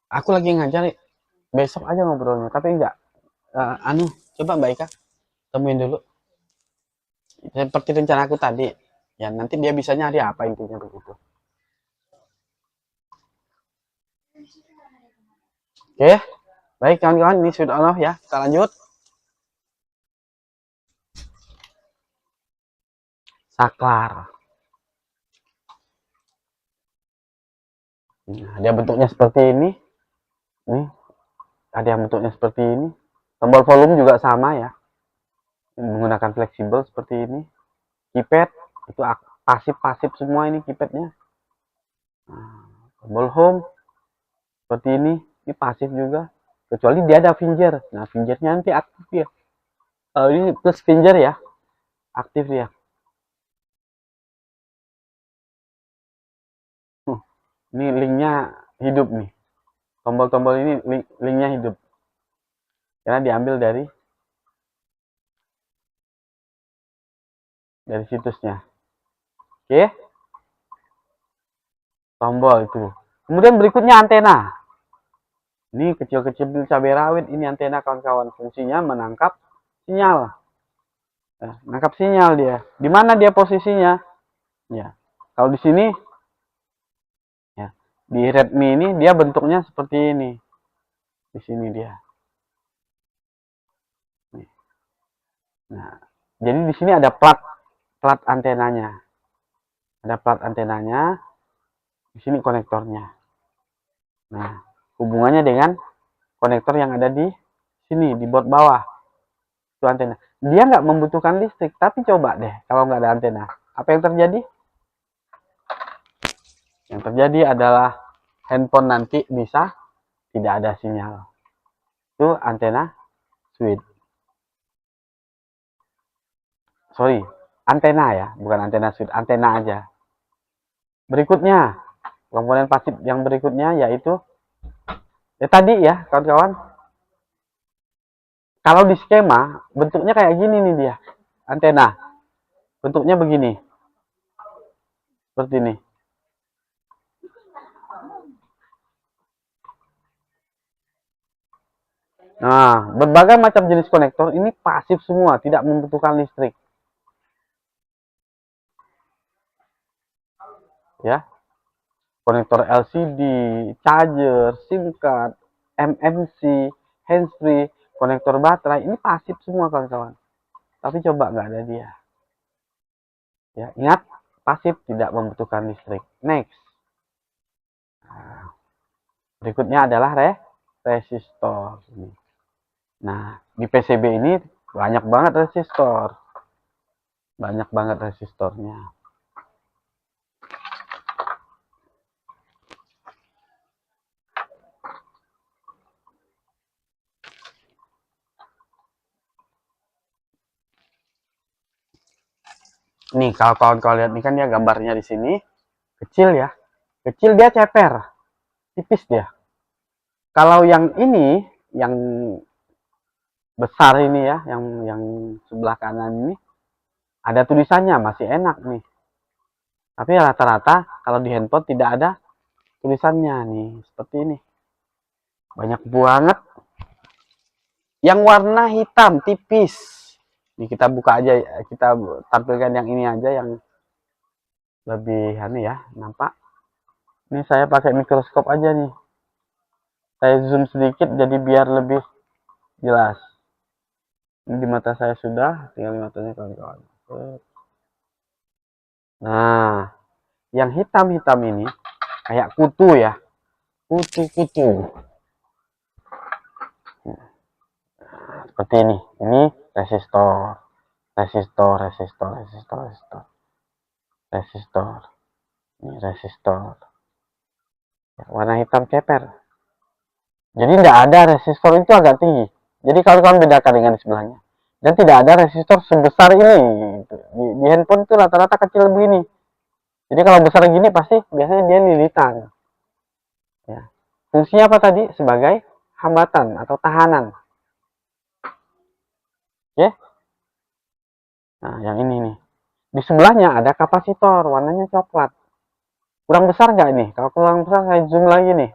Aku lagi ngajar, besok aja ngobrolnya, tapi enggak. Coba Mbak Ika temuin dulu seperti rencana aku tadi, ya nanti dia bisa nyari apa intinya begitu. Oke, baik kawan-kawan, ini sudah on off ya, kita lanjut. Saklar, nah, dia bentuknya seperti ini. Nih, ada yang bentuknya seperti ini. Tombol volume juga sama ya, menggunakan fleksibel seperti ini. Keypad itu pasif semua ini keypadnya. Nah, tombol home seperti ini pasif juga, kecuali dia ada finger. Nah, fingernya nanti aktif ya. Ini plus finger ya, aktif ya. Ini linknya hidup nih, tombol-tombol ini linknya hidup karena diambil dari situsnya. Oke, tombol itu. Kemudian berikutnya antena. Ini kecil-kecil cabai rawit, ini antena kawan-kawan, fungsinya menangkap sinyal. Nangkap sinyal dia. Di mana dia posisinya? Ya, kalau di sini, ya, di Redmi ini dia bentuknya seperti ini. Di sini dia. Nah, jadi di sini ada plat antenanya. Ada plat antenanya. Di sini konektornya. Nah, hubungannya dengan konektor yang ada di sini, di board bawah. Itu antena. Dia nggak membutuhkan listrik, tapi coba deh kalau nggak ada antena. Apa yang terjadi? Yang terjadi adalah handphone nanti bisa tidak ada sinyal. Itu antena switch. Sorry, antena ya, bukan antena switch, antena aja. Berikutnya, komponen pasif yang berikutnya yaitu tadi ya kawan-kawan, kalau di skema bentuknya kayak gini nih dia, antena bentuknya begini, seperti ini. Nah, berbagai macam jenis konektor ini pasif semua, tidak membutuhkan listrik. Ya, konektor LCD, charger, SIM card, MMC, handsfree, konektor baterai, ini pasif semua kawan-kawan. Tapi coba nggak ada dia. Ya, ingat, pasif tidak membutuhkan listrik. Next. Nah, berikutnya adalah resistor. Nah, di PCB ini banyak banget resistor. Banyak banget resistornya. Nih, kalau kawan-kawan lihat ini kan dia gambarnya di sini. Kecil ya. Kecil dia ceper. Tipis dia. Kalau yang ini, yang besar ini ya, yang sebelah kanan ini, ada tulisannya, masih enak nih. Tapi rata-rata kalau di handphone tidak ada tulisannya nih, seperti ini. Banyak banget yang warna hitam tipis. Ini kita buka aja, kita tampilkan yang ini aja yang lebih aneh ya, nampak. Ini saya pakai mikroskop aja nih. Saya zoom sedikit jadi biar lebih jelas. Ini di mata saya sudah, tinggal di matanya kawan-kawan. Nah, Yang hitam-hitam ini kayak kutu ya, kutu-kutu. Seperti ini. Ini resistor, resistor, resistor, resistor, resistor, resistor. Ini resistor. Warna hitam ceper. Jadi tidak ada resistor itu agak tinggi. Jadi kalau kalian bedakan dengan di sebelahnya. Dan tidak ada resistor sebesar ini. Di handphone itu rata-rata kecil begini. Jadi kalau besar gini pasti biasanya dia lilitan. Ya. Fungsinya apa tadi? Sebagai hambatan atau tahanan. Oke. Nah, yang ini nih. Di sebelahnya ada kapasitor, warnanya coklat. Kurang besar nggak ini? Kalau kurang besar saya zoom lagi nih.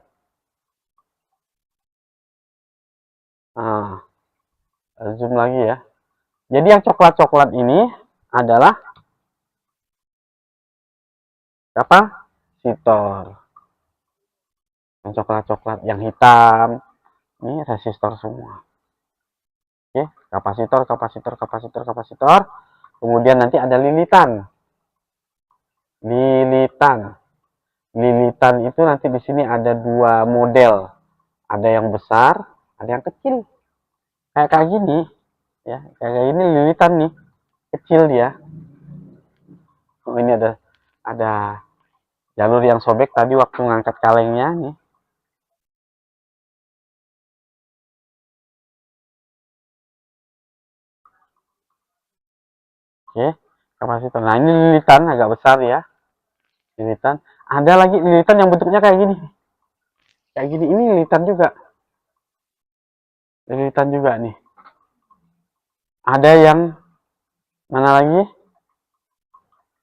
Nah, zoom lagi ya. Jadi yang coklat-coklat ini adalah kapasitor. Yang coklat-coklat, yang hitam, ini resistor semua. Oke, kapasitor, kapasitor, kapasitor, kapasitor. Kemudian nanti ada lilitan. Lilitan. Lilitan itu nanti di sini ada dua model. Ada yang besar, ada yang kecil. Kayak gini, ya. Kayak gini lilitan nih. Kecil dia. Oh, ini ada jalur yang sobek tadi waktu ngangkat kalengnya nih. Oke, kapasitor. Nah, ini lilitan agak besar ya. Lilitan. Ada lagi lilitan yang bentuknya kayak gini. Kayak gini, ini lilitan juga. Lilitan juga nih. Ada yang mana lagi?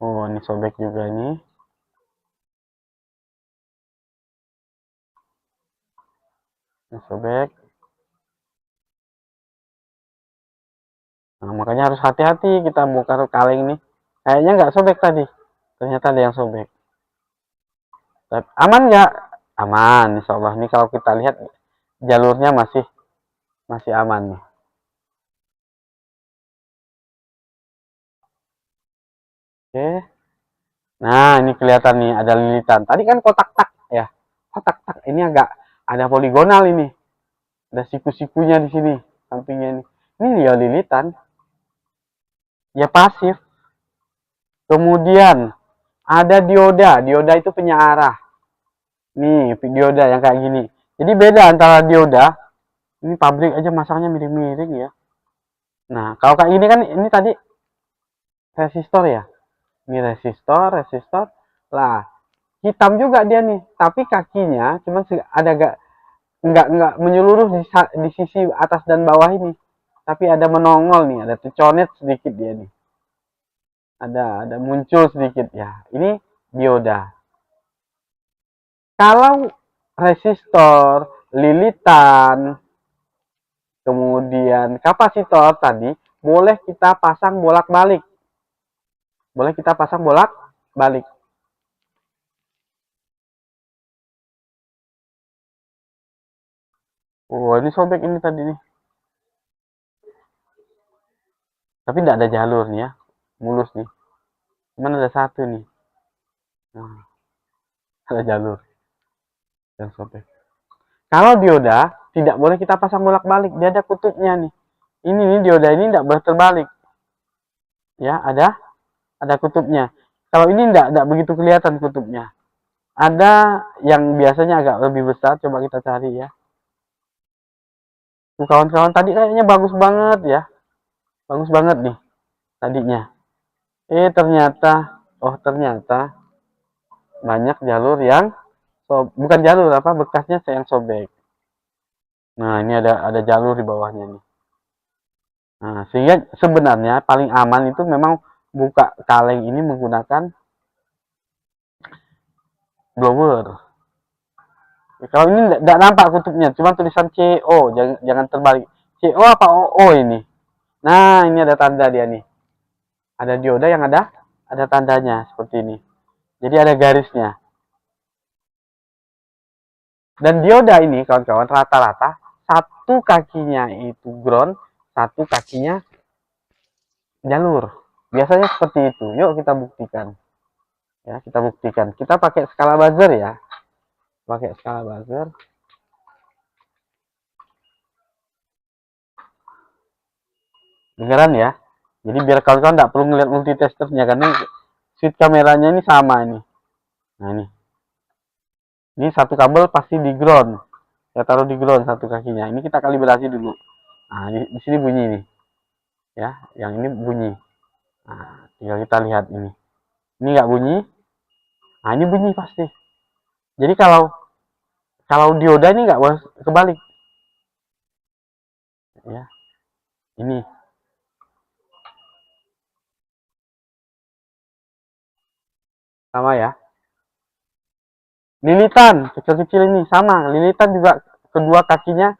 Oh, ini sobek juga nih. Ini sobek. Nah, makanya harus hati-hati kita buka kaleng nih. Kayaknya nggak sobek tadi. Ternyata ada yang sobek. Aman nggak? Aman, insya Allah. Ini kalau kita lihat jalurnya masih aman nih. Oke. Nah, ini kelihatan nih ada lilitan. Tadi kan kotak tak ya. Kotak tak ini agak ada poligonal ini. Ada siku-sikunya di sini, sampingnya ini. Ini dia lilitan. Ya pasif. Kemudian ada dioda. Dioda itu penyearah. Nih, dioda yang kayak gini. Jadi beda antara dioda. Ini pabrik aja masangnya miring-miring ya. Nah, kalau kayak gini kan ini tadi resistor ya. Ini resistor, resistor. Lah, hitam juga dia nih. Tapi kakinya cuman ada gak nggak menyeluruh di sisi atas dan bawah ini. Tapi ada menongol nih, ada terconet sedikit dia nih. Ada muncul sedikit ya. Ini dioda. Kalau resistor, lilitan, kemudian kapasitor tadi boleh kita pasang bolak-balik. Boleh kita pasang bolak-balik. Oh, ini sobek ini tadi nih. Tapi tidak ada jalur nih ya. Mulus nih. Cuman ada satu nih. Nah, ada jalur yang sobek. Kalau dioda tidak boleh kita pasang bolak-balik, dia ada kutubnya nih. Ini nih dioda ini tidak boleh terbalik. Ya, ada kutubnya. Kalau ini tidak begitu kelihatan kutubnya. Ada yang biasanya agak lebih besar, coba kita cari ya. Kawan-kawan tadi kayaknya bagus banget ya. Bagus banget nih tadinya. Ternyata banyak jalur yang bukan jalur apa bekasnya yang sobek. Nah, ini ada jalur di bawahnya nih. Nah, sehingga sebenarnya paling aman itu memang buka kaleng ini menggunakan blower. Kalau ini tidak nampak kutubnya, cuma tulisan CO, jangan terbalik. CO apa OO ini? Nah, ini ada tanda dia nih. Ada dioda yang ada tandanya seperti ini. Jadi ada garisnya. Dan dioda ini kawan-kawan rata-rata satu kakinya itu ground, satu kakinya jalur. Biasanya seperti itu. Yuk kita buktikan. Ya, kita buktikan. Kita pakai skala buzzer ya. Pakai skala buzzer. Beneran ya. Jadi biar kawan-kawan nggak perlu ngeliat multitasternya karena switch kameranya ini sama ini. Nah ini. Ini satu kabel pasti di ground. Saya taruh di ground satu kakinya. Ini kita kalibrasi dulu. Nah, di sini bunyi nih. Ya, yang ini bunyi. Nah, tinggal kita lihat ini. Ini nggak bunyi. Nah, ini bunyi pasti. Jadi kalau kalau dioda ini nggak boleh kebalik. Ya, ini. Sama ya. Lilitan kecil-kecil ini sama. Lilitan juga kedua kakinya,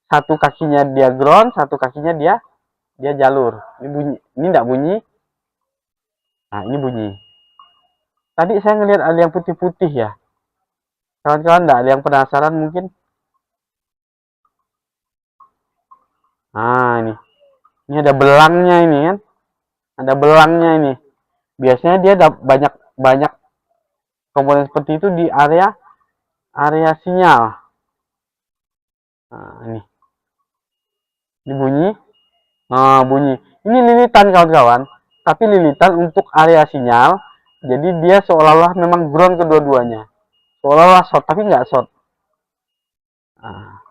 satu kakinya dia ground, satu kakinya dia jalur. Ini bunyi. Ini nggak bunyi. Nah, ini bunyi. Tadi saya ngelihat ada yang putih-putih ya. Kawan-kawan nggak ada yang penasaran mungkin? Nah, ini. Ini ada belangnya ini kan. Ada belangnya ini. Biasanya dia ada banyak banyak komponen seperti itu di area area sinyal. Nah, ini. Ini bunyi. Nah, bunyi. Ini lilitan kawan-kawan. Tapi lilitan untuk area sinyal. Jadi dia seolah-olah memang ground kedua-duanya. Seolah-olah short, tapi nggak short. Nah,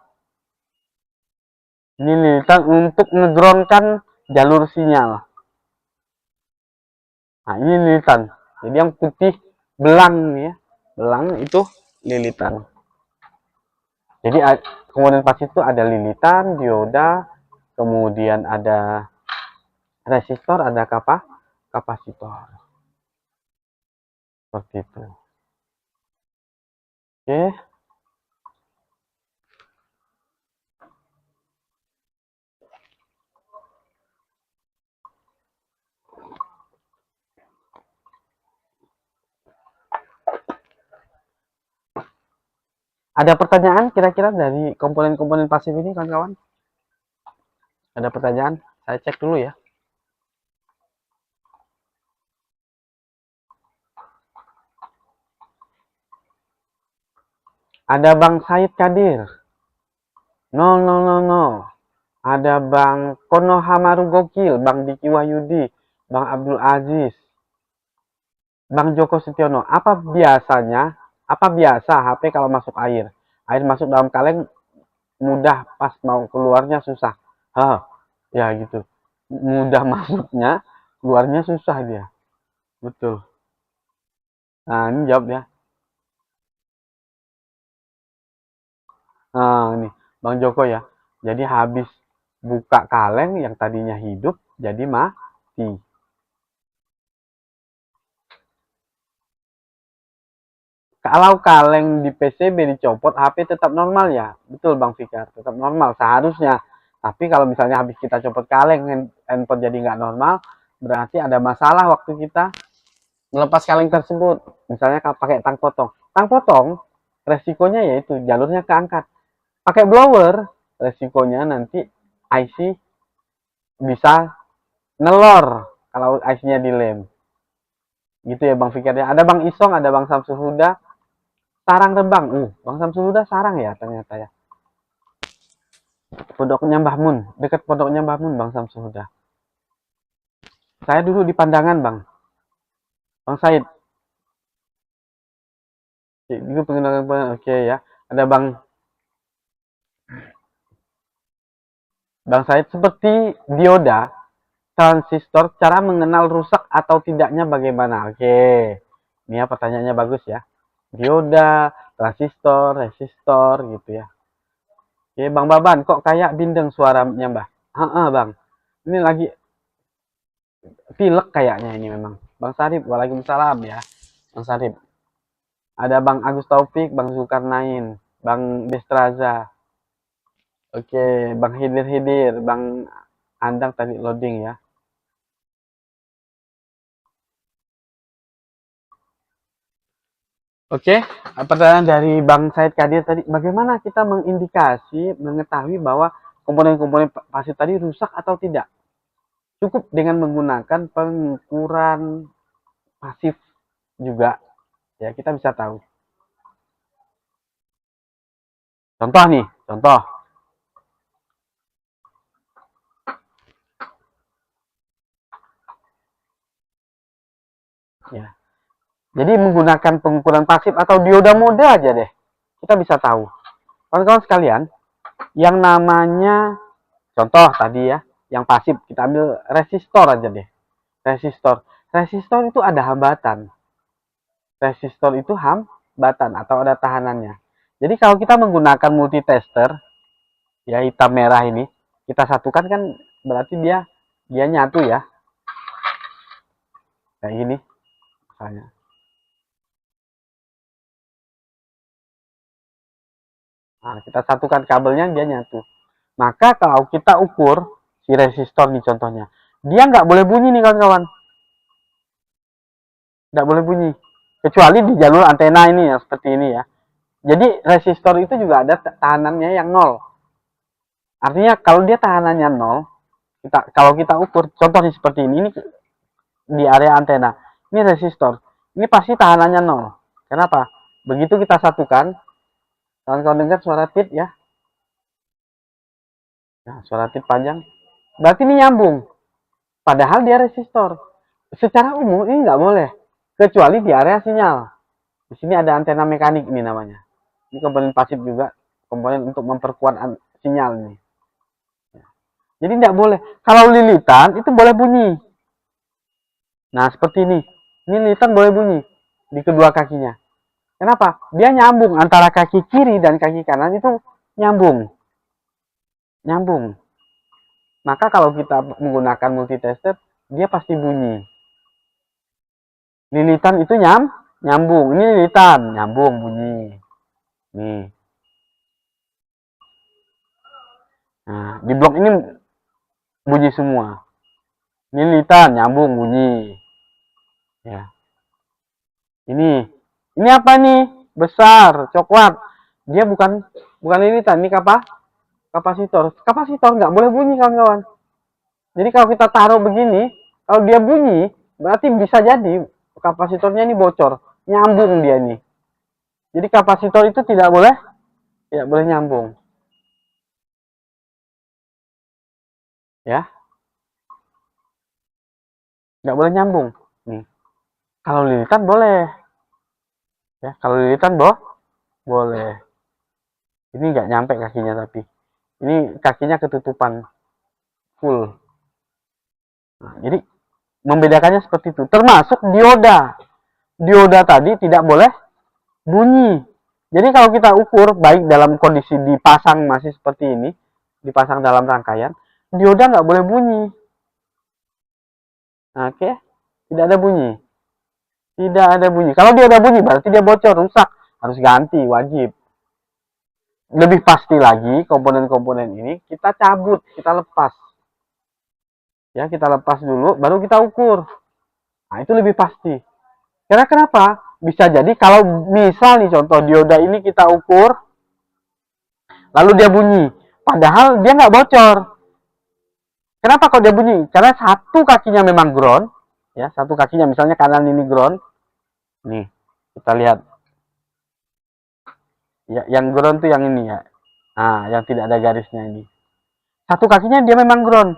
ini lilitan untuk ngegroundkan jalur sinyal. Nah, ini lilitan. Jadi yang putih belang ya. Belang itu lilitan. Jadi komponen pasif itu ada lilitan, dioda, kemudian ada resistor, ada kapasitor. Seperti itu. Oke. Ada pertanyaan kira-kira dari komponen-komponen pasif ini kawan-kawan? Ada pertanyaan? Saya cek dulu ya. Ada Bang Said Kadir. No, no, no, no. Ada Bang Konohamaru Gokil, Bang Diki Wahyudi, Bang Abdul Aziz, Bang Joko Setiono. Apa biasa HP kalau masuk air? Air masuk dalam kaleng mudah, pas mau keluarnya susah. Hah, ya gitu. Mudah masuknya, keluarnya susah dia. Betul. Nah, ini jawab ya. Nah, ini Bang Joko ya. Jadi habis buka kaleng yang tadinya hidup jadi mati. Kalau kaleng di PCB dicopot, HP tetap normal ya. Betul Bang Fikar, tetap normal seharusnya. Tapi kalau misalnya habis kita copot kaleng, handphone jadi nggak normal, berarti ada masalah waktu kita melepas kaleng tersebut. Misalnya kalau pakai tang potong. Tang potong, resikonya yaitu jalurnya keangkat. Pakai blower, resikonya nanti IC bisa nelor kalau IC-nya dilem. Gitu ya Bang Fikar ya. Ada Bang Isong, ada Bang Samsul Huda, sarang rebang. Bang Samsul Huda sarang ya ternyata ya. Pondoknya Mbah Mun, dekat pondoknya Mbah Mun Bang Samsul Huda. Saya dulu di Pandangan Bang. Bang Said. Itu pengenalan oke ya. Ada Bang Said seperti dioda, transistor, cara mengenal rusak atau tidaknya bagaimana? Oke. Ini ya pertanyaannya bagus ya. Dioda, transistor, resistor gitu ya. Oke, Bang Baban, kok kayak bindeng suaranya, Mbah? Heeh, Bang. Ini lagi pilek kayaknya ini memang. Bang Sarip, waalaikumsalam ya. Bang Sarip. Ada Bang Agus Taufik, Bang Zulkarnain, Bang Destraza. Oke, Bang Hidir-Hidir, Bang Andang tadi loading ya. Oke, pertanyaan dari Bang Said Kadir tadi, bagaimana kita mengindikasi, mengetahui bahwa komponen-komponen pasif tadi rusak atau tidak? Cukup dengan menggunakan pengukuran pasif juga, ya kita bisa tahu. Contoh nih, contoh. Ya. Jadi menggunakan pengukuran pasif atau dioda mode aja deh, kita bisa tahu. Kawan-kawan sekalian, yang namanya contoh tadi ya, yang pasif kita ambil resistor aja deh. Resistor. Resistor itu ada hambatan. Resistor itu hambatan atau ada tahanannya. Jadi kalau kita menggunakan multitester, ya hitam merah ini, kita satukan kan berarti dia nyatu ya. Kayak gini misalnya. Nah, kita satukan kabelnya dia nyatu. Maka kalau kita ukur si resistor nih contohnya, dia nggak boleh bunyi nih kawan-kawan. Nggak boleh bunyi. Kecuali di jalur antena ini ya, seperti ini ya. Jadi resistor itu juga ada tahanannya yang nol. Artinya kalau dia tahanannya nol, kalau kita ukur, contohnya seperti ini di area antena, ini resistor, ini pasti tahanannya nol. Kenapa? Begitu kita satukan, kawan-kawan dengar suara tit ya, nah, suara tit panjang, berarti ini nyambung. Padahal dia resistor. Secara umum ini nggak boleh, kecuali di area sinyal. Di sini ada antena mekanik ini namanya. Ini komponen pasif juga, komponen untuk memperkuat sinyal ini. Jadi tidak boleh. Kalau lilitan itu boleh bunyi. Nah seperti ini. Ini lilitan boleh bunyi di kedua kakinya. Kenapa? Dia nyambung antara kaki kiri dan kaki kanan itu nyambung. Nyambung. Maka kalau kita menggunakan multitester, dia pasti bunyi. Lilitan itu nyambung. Ini lilitan, nyambung bunyi. Nih. Nah, di blok ini bunyi semua. Ini lilitan, nyambung bunyi. Ya. Ini apa nih? Besar, coklat. Dia bukan lilitan, ini kapasitor. Kapasitor nggak boleh bunyi kawan-kawan. Jadi kalau kita taruh begini, kalau dia bunyi, berarti bisa jadi kapasitornya ini bocor, nyambung dia nih. Jadi kapasitor itu tidak boleh nyambung. Ya, nggak boleh nyambung. Nih, kalau lilitan boleh. Ya, kalau lilitan boleh. Ini nggak nyampe kakinya tapi. Ini kakinya ketutupan full. Nah, jadi membedakannya seperti itu. Termasuk dioda. Dioda tadi tidak boleh bunyi. Jadi kalau kita ukur baik dalam kondisi dipasang masih seperti ini, dipasang dalam rangkaian, dioda nggak boleh bunyi. Oke, tidak ada bunyi. Tidak ada bunyi. Kalau dia ada bunyi berarti dia bocor, rusak, harus ganti, wajib. Lebih pasti lagi komponen-komponen ini kita cabut, kita lepas. Ya, kita lepas dulu, baru kita ukur. Nah, itu lebih pasti. Karena kenapa? Bisa jadi kalau misal nih contoh dioda ini kita ukur, lalu dia bunyi. Padahal dia nggak bocor. Kenapa kok dia bunyi? Karena satu kakinya memang ground, ya satu kakinya misalnya kanan ini ground. Nih, kita lihat. Ya, yang ground tuh yang ini ya. Nah, yang tidak ada garisnya ini. Satu kakinya dia memang ground.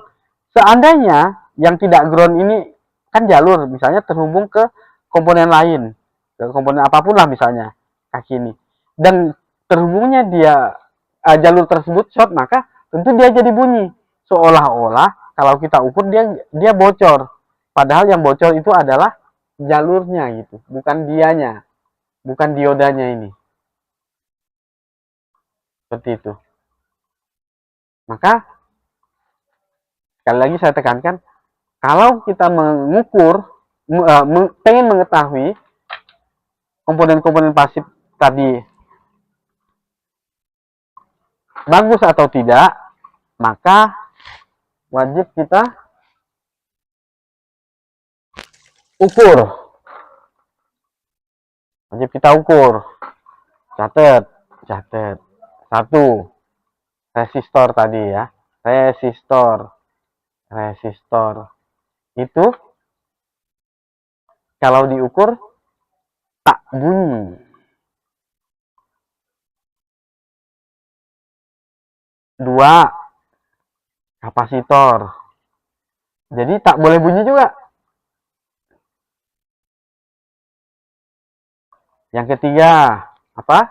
Seandainya yang tidak ground ini kan jalur, misalnya terhubung ke komponen lain, ke komponen apapun lah misalnya kaki ini. Dan terhubungnya dia jalur tersebut short, maka tentu dia jadi bunyi. Seolah-olah kalau kita ukur dia bocor. Padahal yang bocor itu adalah jalurnya gitu, bukan dianya, bukan diodanya ini. Seperti itu. Maka sekali lagi saya tekankan, kalau kita mengukur, pengen mengetahui komponen-komponen pasif tadi bagus atau tidak, maka wajib kita ukur. Wajib kita ukur. Catat. Satu, resistor tadi ya. Resistor. Itu kalau diukur tak bunyi. Dua, kapasitor. Jadi tak boleh bunyi juga. Yang ketiga, apa?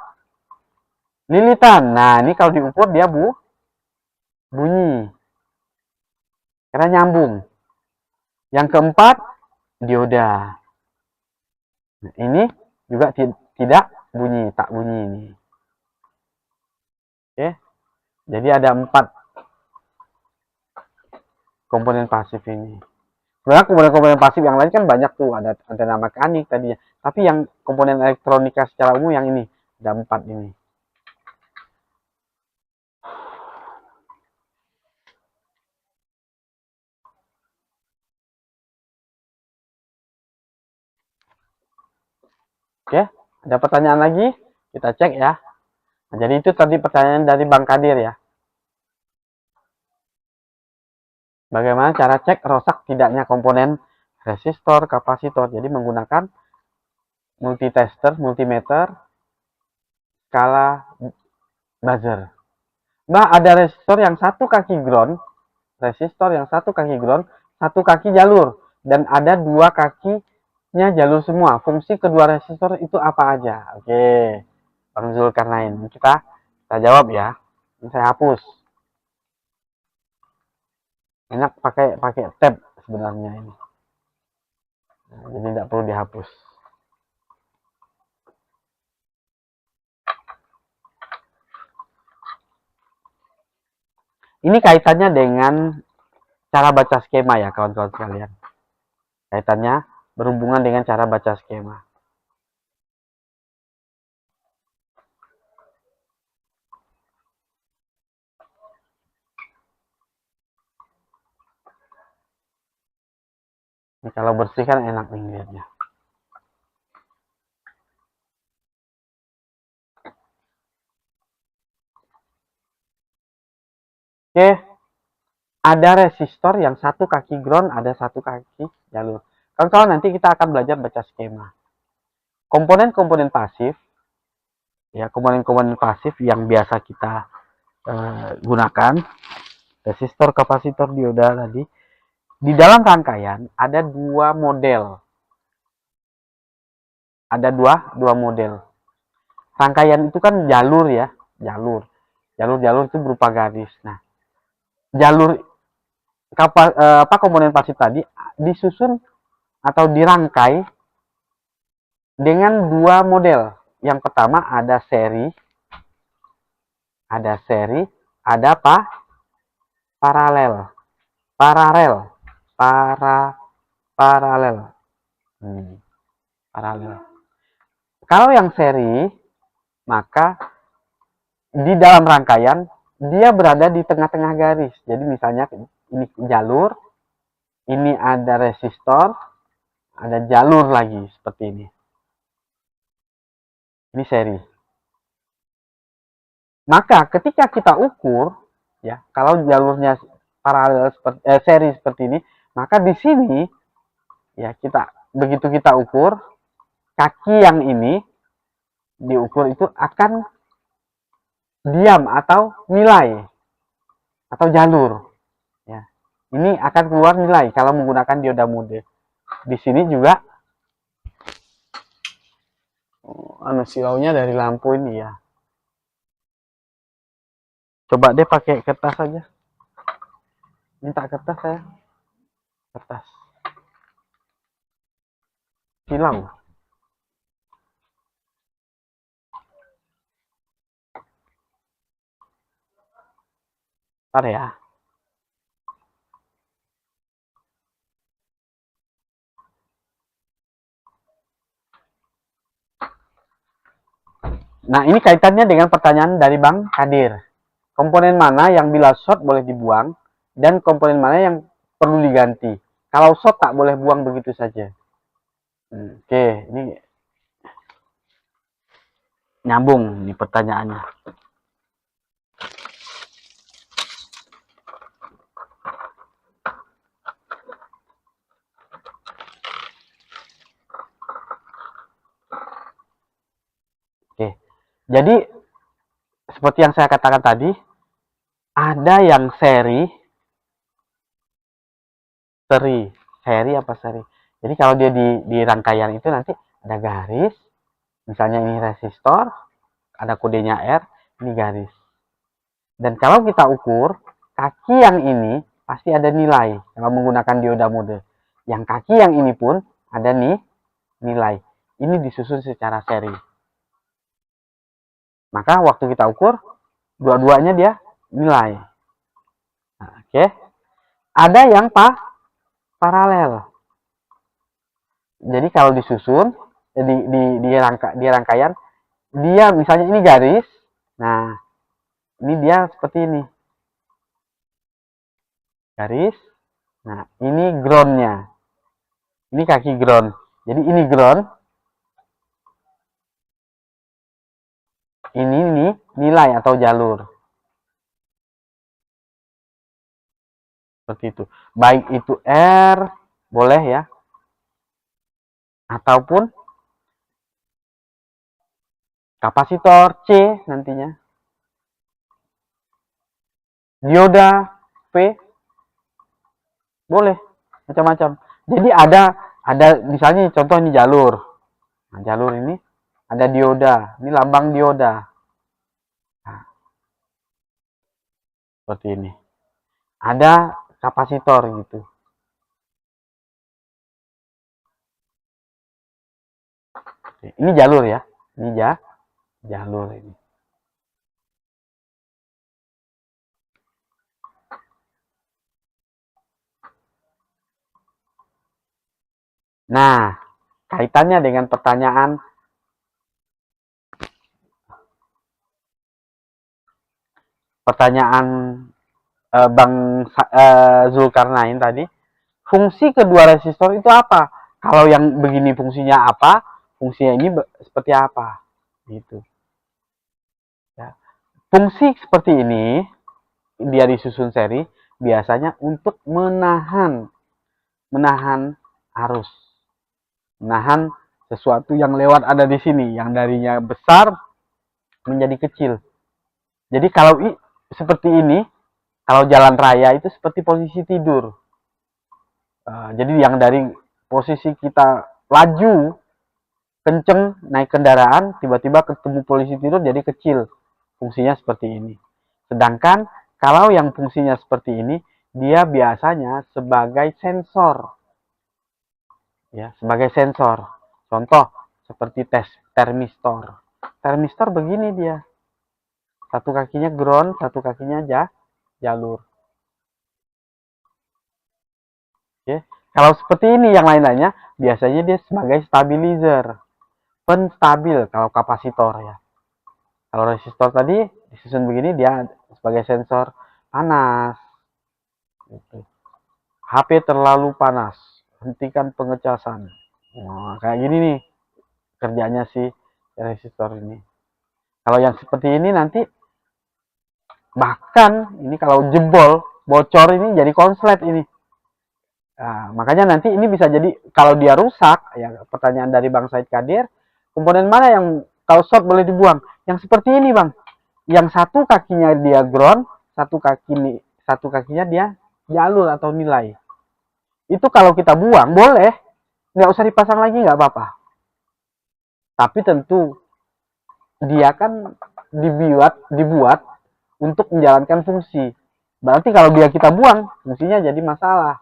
Lilitan. Nah, ini kalau diukur dia bunyi. Karena nyambung. Yang keempat, dioda. Nah, ini juga tidak bunyi, tak bunyi ini. Oke. Jadi ada 4 komponen pasif ini. Sebenarnya komponen-komponen pasif yang lain kan banyak tuh, ada antena mekanik tadinya. Tapi yang komponen elektronika secara umum yang ini, ada 4 ini. Oke, ada pertanyaan lagi? Kita cek ya. Nah, jadi itu tadi pertanyaan dari Bang Kadir ya. Bagaimana cara cek rusak tidaknya komponen resistor, kapasitor? Jadi menggunakan multitester, multimeter, skala buzzer. Nah, ada resistor yang satu kaki ground, satu kaki jalur, dan ada 2 kakinya jalur semua. Fungsi kedua resistor itu apa aja? Oke, Bang Zulkarnain, kita jawab ya. Ini saya hapus. Enak pakai tab sebenarnya ini. Nah, jadi tidak perlu dihapus. Ini kaitannya dengan cara baca skema ya kawan-kawan sekalian. Kaitannya berhubungan dengan cara baca skema. Ini kalau bersih kan enak nih lihatnya. Oke, ada resistor yang satu kaki ground, ada satu kaki jalur. Kawan-kawan, nanti kita akan belajar baca skema. Komponen-komponen pasif, ya komponen-komponen pasif yang biasa kita gunakan, resistor, kapasitor, dioda tadi. Di dalam rangkaian ada 2 model. Ada dua model. Rangkaian itu kan jalur ya, jalur. Jalur-jalur itu berupa garis. Nah, jalur komponen pasif tadi disusun atau dirangkai dengan 2 model. Yang pertama ada seri, ada paralel, paralel, paralel, paralel. Kalau yang seri, maka di dalam rangkaian dia berada di tengah-tengah garis. Jadi misalnya ini jalur, ini ada resistor, ada jalur lagi seperti ini. Ini seri. Maka ketika kita ukur, ya kalau jalurnya paralel seperti seri seperti ini, maka di sini ya begitu kita ukur, kaki yang ini diukur itu akan diam atau nilai atau jalur. Ya, ini akan keluar nilai kalau menggunakan dioda mode. Di sini juga silaunya dari lampu ini ya. Coba deh pakai kertas saja. Minta kertas saya. Kertas. Silau. Ntar ya. Nah, ini kaitannya dengan pertanyaan dari Bang Kadir. Komponen mana yang bila short boleh dibuang dan komponen mana yang perlu diganti? Kalau short tak boleh buang begitu saja. Oke, ini nyambung nih pertanyaannya. Jadi seperti yang saya katakan tadi, ada yang seri apa seri. Jadi kalau dia di rangkaian itu nanti ada garis, misalnya ini resistor, ada kodenya R, ini garis. Dan kalau kita ukur, kaki yang ini pasti ada nilai kalau menggunakan dioda mode. Yang kaki yang ini pun ada nih nilai. Ini disusun secara seri. Maka waktu kita ukur, dua-duanya dia nilai. Nah, oke. Ada yang paralel. Jadi kalau disusun di rangkaian, dia misalnya ini garis. Nah, ini dia seperti ini. Garis. Nah, ini groundnya. Ini kaki ground. Jadi ini ground. Ini nilai atau jalur. Seperti itu. Baik itu R, boleh ya. Ataupun kapasitor C nantinya. Dioda P, boleh macam-macam. Jadi ada misalnya contoh ini jalur. Nah, jalur ini ada dioda, ini lambang dioda. Nah, seperti ini. Ada kapasitor gitu. Ini jalur ya. Ini jalur ini. Nah, kaitannya dengan pertanyaan Bang Zulkarnain tadi, fungsi kedua resistor itu apa? Kalau yang begini fungsinya apa? Fungsinya ini seperti apa? Gitu. Ya. Fungsi seperti ini, dia disusun seri, biasanya untuk menahan arus, menahan sesuatu yang lewat ada di sini, yang darinya besar menjadi kecil. Jadi kalau seperti ini, kalau jalan raya itu seperti posisi tidur. Jadi yang dari posisi kita laju kenceng naik kendaraan, tiba-tiba ketemu polisi tidur jadi kecil. Fungsinya seperti ini. Sedangkan kalau yang fungsinya seperti ini, dia biasanya sebagai sensor. Ya, sebagai sensor. Contoh seperti termistor. Termistor begini dia. Satu kakinya ground, satu kakinya jalur. Oke. Kalau seperti ini yang lain-lainnya, biasanya dia sebagai stabilizer. Penstabil kalau kapasitor ya. Kalau resistor tadi disusun begini, dia sebagai sensor panas. Gitu. HP terlalu panas, hentikan pengecasan. Nah, kayak gini nih kerjanya si resistor ini. Kalau yang seperti ini nanti bahkan ini kalau jebol, bocor ini jadi konslet ini. Nah, makanya nanti ini bisa jadi kalau dia rusak, ya pertanyaan dari Bang Said Kadir, komponen mana yang kalau short boleh dibuang? Yang seperti ini Bang, yang satu kakinya dia ground, satu kakinya dia jalur atau nilai. Itu kalau kita buang boleh, nggak usah dipasang lagi nggak apa-apa. Tapi tentu dia kan dibuat untuk menjalankan fungsi. Berarti kalau dia kita buang, fungsinya jadi masalah.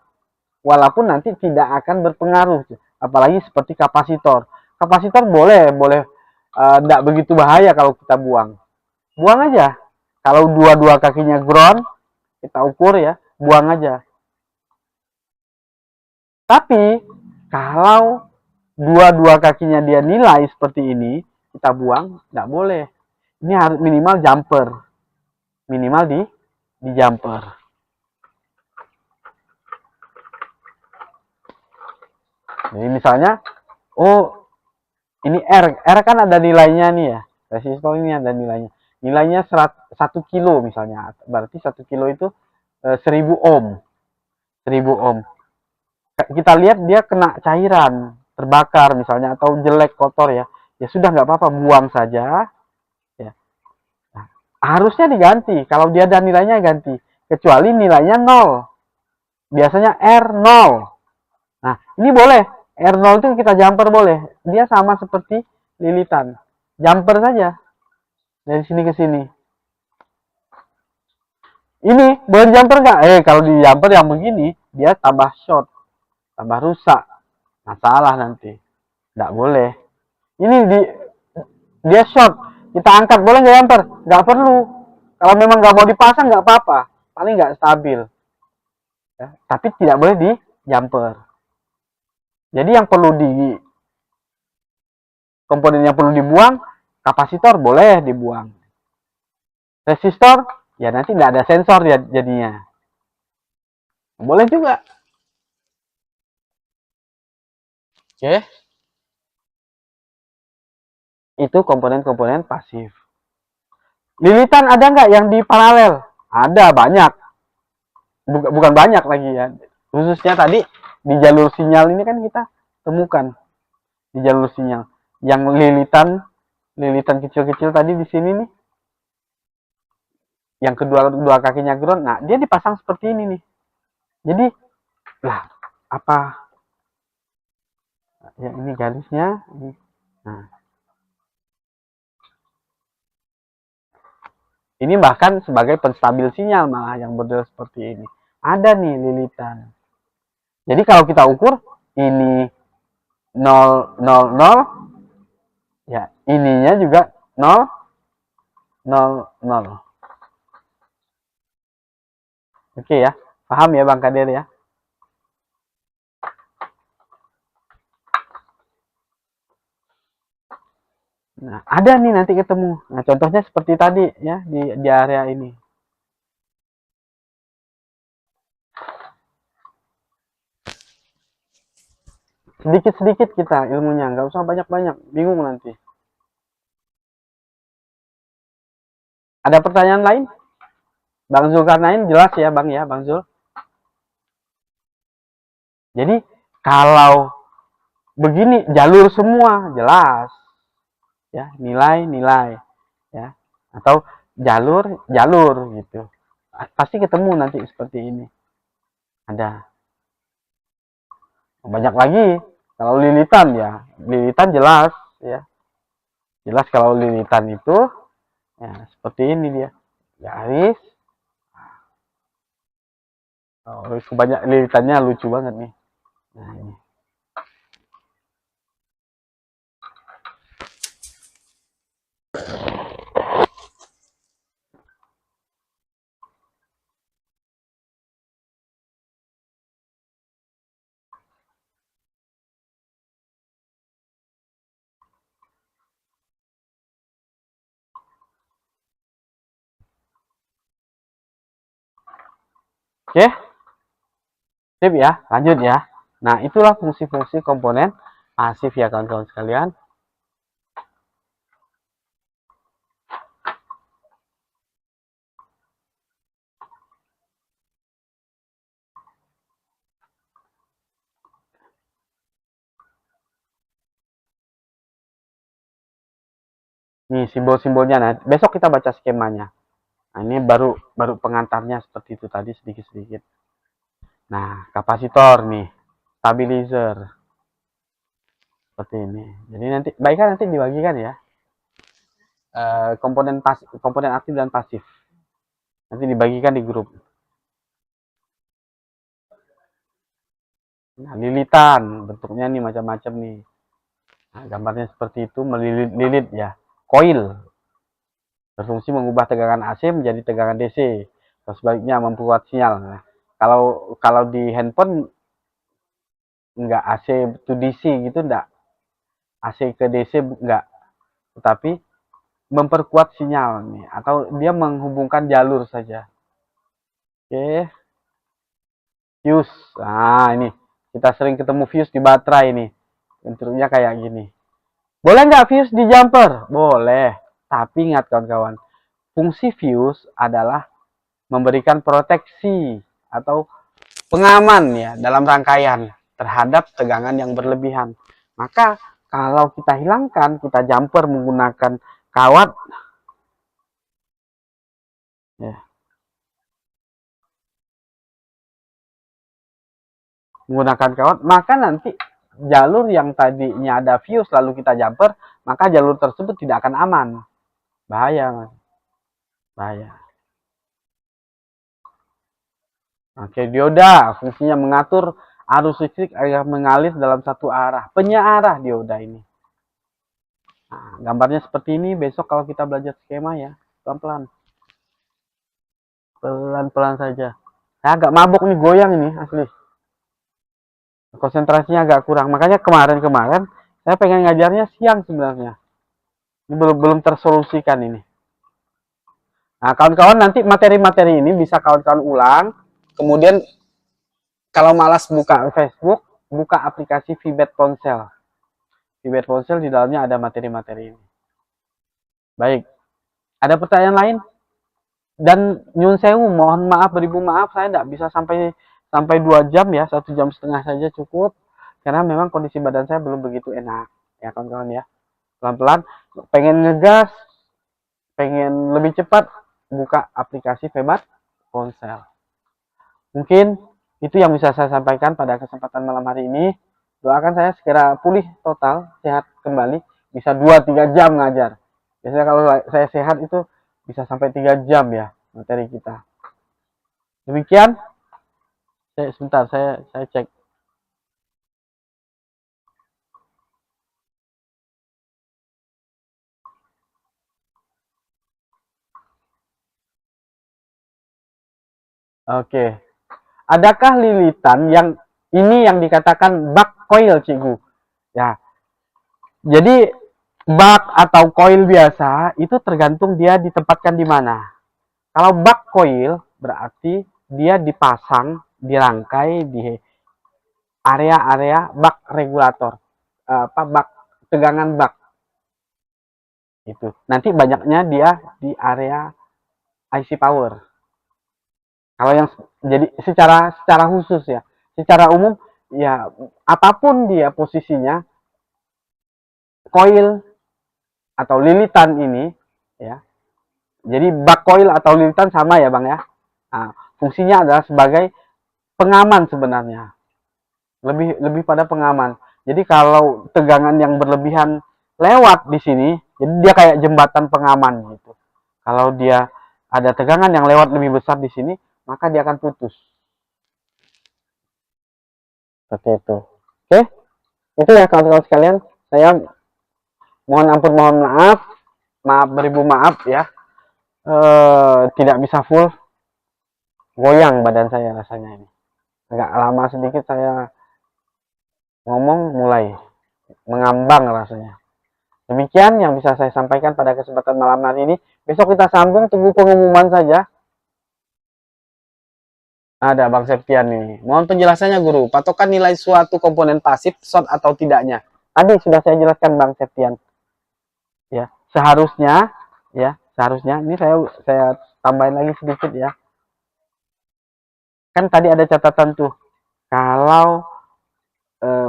Walaupun nanti tidak akan berpengaruh, apalagi seperti kapasitor. Kapasitor boleh tidak begitu bahaya kalau kita buang aja. Kalau dua kakinya ground, kita ukur ya, buang aja. Tapi kalau dua kakinya dia nilai seperti ini, kita buang, nggak boleh. Ini harus minimal jumper, minimal di jumper. Jadi misalnya, oh ini R kan ada nilainya nih ya, resistor ini ada nilainya. Nilainya 1 kilo misalnya, berarti 1 kilo itu 1000 ohm. 1000 ohm. Kita lihat dia kena cairan, terbakar misalnya, atau jelek kotor ya, ya sudah nggak apa-apa, buang saja, ya harusnya diganti. Kalau dia ada nilainya ganti. Kecuali nilainya 0. Biasanya R0. Nah, ini boleh. R0 itu kita jumper boleh. Dia sama seperti lilitan. Jumper saja. Dari sini ke sini. Ini boleh jumper nggak? Kalau di jumper yang begini, dia tambah short. Tambah rusak. Masalah nanti. Nggak boleh. Ini dia short. Kita angkat. Boleh nggak jumper? Nggak perlu. Kalau memang nggak mau dipasang, nggak apa-apa. Paling nggak stabil. Ya. Tapi tidak boleh di jumper. Jadi yang perlu komponen yang perlu dibuang, kapasitor boleh dibuang. Resistor, ya nanti tidak ada sensor ya jadinya. Boleh juga. Oke. Itu komponen-komponen pasif. Lilitan ada nggak yang di paralel? Ada, banyak. Bukan banyak lagi ya. Khususnya tadi di jalur sinyal ini kan kita temukan di jalur sinyal. Yang lilitan kecil-kecil tadi di sini nih. Yang kedua kakinya ground. Nah, dia dipasang seperti ini nih. Jadi, lah, apa? Ya, ini garisnya. Nah, ini bahkan sebagai penstabil sinyal malah yang model seperti ini. Ada nih lilitan. Jadi kalau kita ukur ini 0, 0, 0, ya ininya juga 0, 0, 0. Oke ya, paham ya Bang Kadir ya? Nah, ada nih nanti ketemu. Nah, contohnya seperti tadi ya di area ini. Sedikit-sedikit kita ilmunya, nggak usah banyak-banyak, bingung nanti. Ada pertanyaan lain? Bang Zulkarnain jelas ya Bang ya, Bang Zul? Jadi kalau begini jalur semua jelas ya, nilai-nilai ya, atau jalur gitu. Pasti ketemu nanti seperti ini. Ada banyak lagi. Kalau lilitan ya, lilitan jelas ya. Jelas kalau lilitan itu ya seperti ini dia. Garis. Oh, banyak lilitannya lucu banget nih. Nah, ini. Oke, sip ya, lanjut ya. Nah, itulah fungsi-fungsi komponen pasif ya kawan-kawan sekalian. Nih simbol-simbolnya. Nah, besok kita baca skemanya. Nah, ini baru pengantarnya seperti itu tadi sedikit-sedikit. Nah, kapasitor nih, stabilizer seperti ini. Jadi nanti baiknya nanti dibagikan ya. Komponen aktif dan pasif. Nanti dibagikan di grup. Nah, lilitan bentuknya nih macam-macam nih. Nah, gambarnya seperti itu, melilit-lilit ya. Coil berfungsi mengubah tegangan AC menjadi tegangan DC. Atau sebaliknya memperkuat sinyal. Nah, kalau di handphone nggak AC to DC gitu enggak. AC ke DC enggak. Tetapi memperkuat sinyal nih atau dia menghubungkan jalur saja. Oke. Fuse. Nah, ini kita sering ketemu fuse di baterai ini. Bentuknya kayak gini. Boleh nggak fuse di jumper? Boleh. Tapi ingat kawan-kawan, fungsi fuse adalah memberikan proteksi atau pengaman ya dalam rangkaian terhadap tegangan yang berlebihan. Maka kalau kita hilangkan, kita jumper menggunakan kawat menggunakan kawat, maka nanti jalur yang tadinya ada fuse lalu kita jumper, maka jalur tersebut tidak akan aman. Bahaya, Mas. Bahaya. Oke, dioda fungsinya mengatur arus listrik agar mengalir dalam satu arah. Penyearah dioda ini. Nah, gambarnya seperti ini. Besok kalau kita belajar skema ya, pelan-pelan. Pelan-pelan saja. Saya agak mabuk nih, goyang ini asli. Konsentrasinya agak kurang. Makanya kemarin saya pengen ngajarnya siang sebenarnya. Ini belum tersolusikan ini. Nah, kawan-kawan nanti materi-materi ini bisa kawan-kawan ulang. Kemudian kalau malas buka Facebook, buka aplikasi Vibet Ponsel. Vibet Ponsel di dalamnya ada materi-materi ini. Baik. Ada pertanyaan lain? Dan nyun sewu, mohon maaf, beribu maaf, saya tidak bisa sampai 2 jam ya, 1,5 jam saja cukup. Karena memang kondisi badan saya belum begitu enak. Ya kawan-kawan ya. Pelan-pelan, pengen ngegas, pengen lebih cepat, buka aplikasi Vibet Ponsel. Mungkin itu yang bisa saya sampaikan pada kesempatan malam hari ini. Doakan saya segera pulih total, sehat kembali, bisa 2-3 jam ngajar. Biasanya kalau saya sehat itu bisa sampai 3 jam ya materi kita. Demikian. Sebentar, saya cek. Oke. Adakah lilitan yang ini yang dikatakan bak coil, Cikgu? Ya. Jadi bak atau coil biasa itu tergantung dia ditempatkan di mana. Kalau bak coil berarti dia dipasang, dirangkai di area-area bak regulator, bak tegangan bak itu. Nanti banyaknya dia di area IC power. Kalau yang jadi secara khusus ya, secara umum ya apapun dia posisinya, coil atau lilitan ini ya. Jadi bak coil atau lilitan sama ya Bang ya. Nah, fungsinya adalah sebagai pengaman sebenarnya. Lebih pada pengaman. Jadi kalau tegangan yang berlebihan lewat di sini, jadi dia kayak jembatan pengaman gitu. Kalau dia ada tegangan yang lewat lebih besar di sini, maka dia akan putus. Seperti itu. Oke, itu ya kawan-kawan sekalian. Saya mohon ampun, mohon maaf, beribu maaf ya. Tidak bisa full, goyang badan saya rasanya ini. Agak lama sedikit saya ngomong, mulai mengambang rasanya. Demikian yang bisa saya sampaikan pada kesempatan malam hari ini. Besok kita sambung, tunggu pengumuman saja. Ada Bang Septian nih. Mohon penjelasannya Guru, patokan nilai suatu komponen pasif short atau tidaknya. Tadi sudah saya jelaskan Bang Septian. Ya, seharusnya ini saya tambahin lagi sedikit ya. Kan tadi ada catatan tuh. Kalau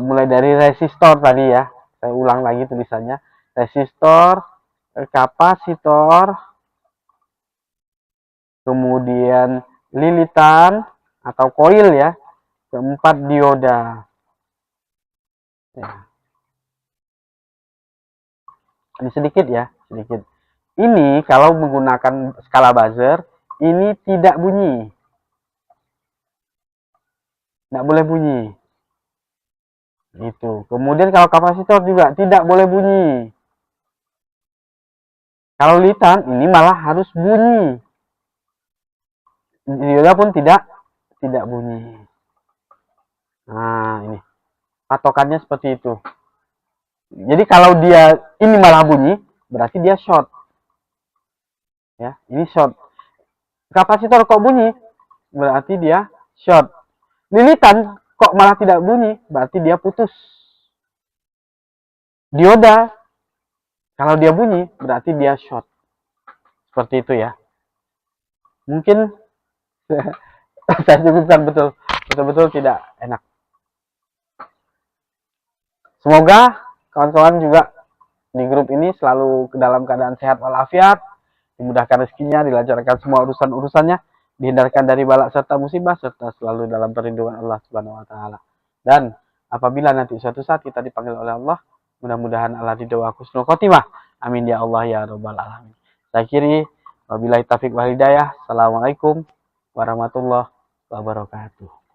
mulai dari resistor tadi ya, saya ulang lagi tulisannya. Resistor, kapasitor, kemudian lilitan atau coil ya, keempat dioda. Ya. Ini sedikit ya, sedikit. Ini kalau menggunakan skala buzzer, ini tidak bunyi. Tidak boleh bunyi. Itu. Kemudian kalau kapasitor juga tidak boleh bunyi. Kalau lilitan ini malah harus bunyi. Dioda pun tidak bunyi. Nah, ini. Patokannya seperti itu. Jadi kalau dia ini malah bunyi, berarti dia short. Ya, ini short. Kapasitor kok bunyi, berarti dia short. Lilitan kok malah tidak bunyi, berarti dia putus. Dioda kalau dia bunyi, berarti dia short. Seperti itu ya. Mungkin saya cukupkan, betul-betul tidak enak. Semoga kawan-kawan juga di grup ini selalu dalam keadaan sehat walafiat, dimudahkan rezekinya, dilancarkan semua urusan-urusannya, dihindarkan dari balak serta musibah, serta selalu dalam perlindungan Allah Subhanahu wa taala. Dan apabila nanti suatu saat kita dipanggil oleh Allah, mudah-mudahan Allah ridho wa husnul khotimah. Amin ya Allah ya rabbal alamin. Saya akhiri, wabillahi taufiq wal hidayah. Assalamualaikum warahmatullahi wabarakatuh.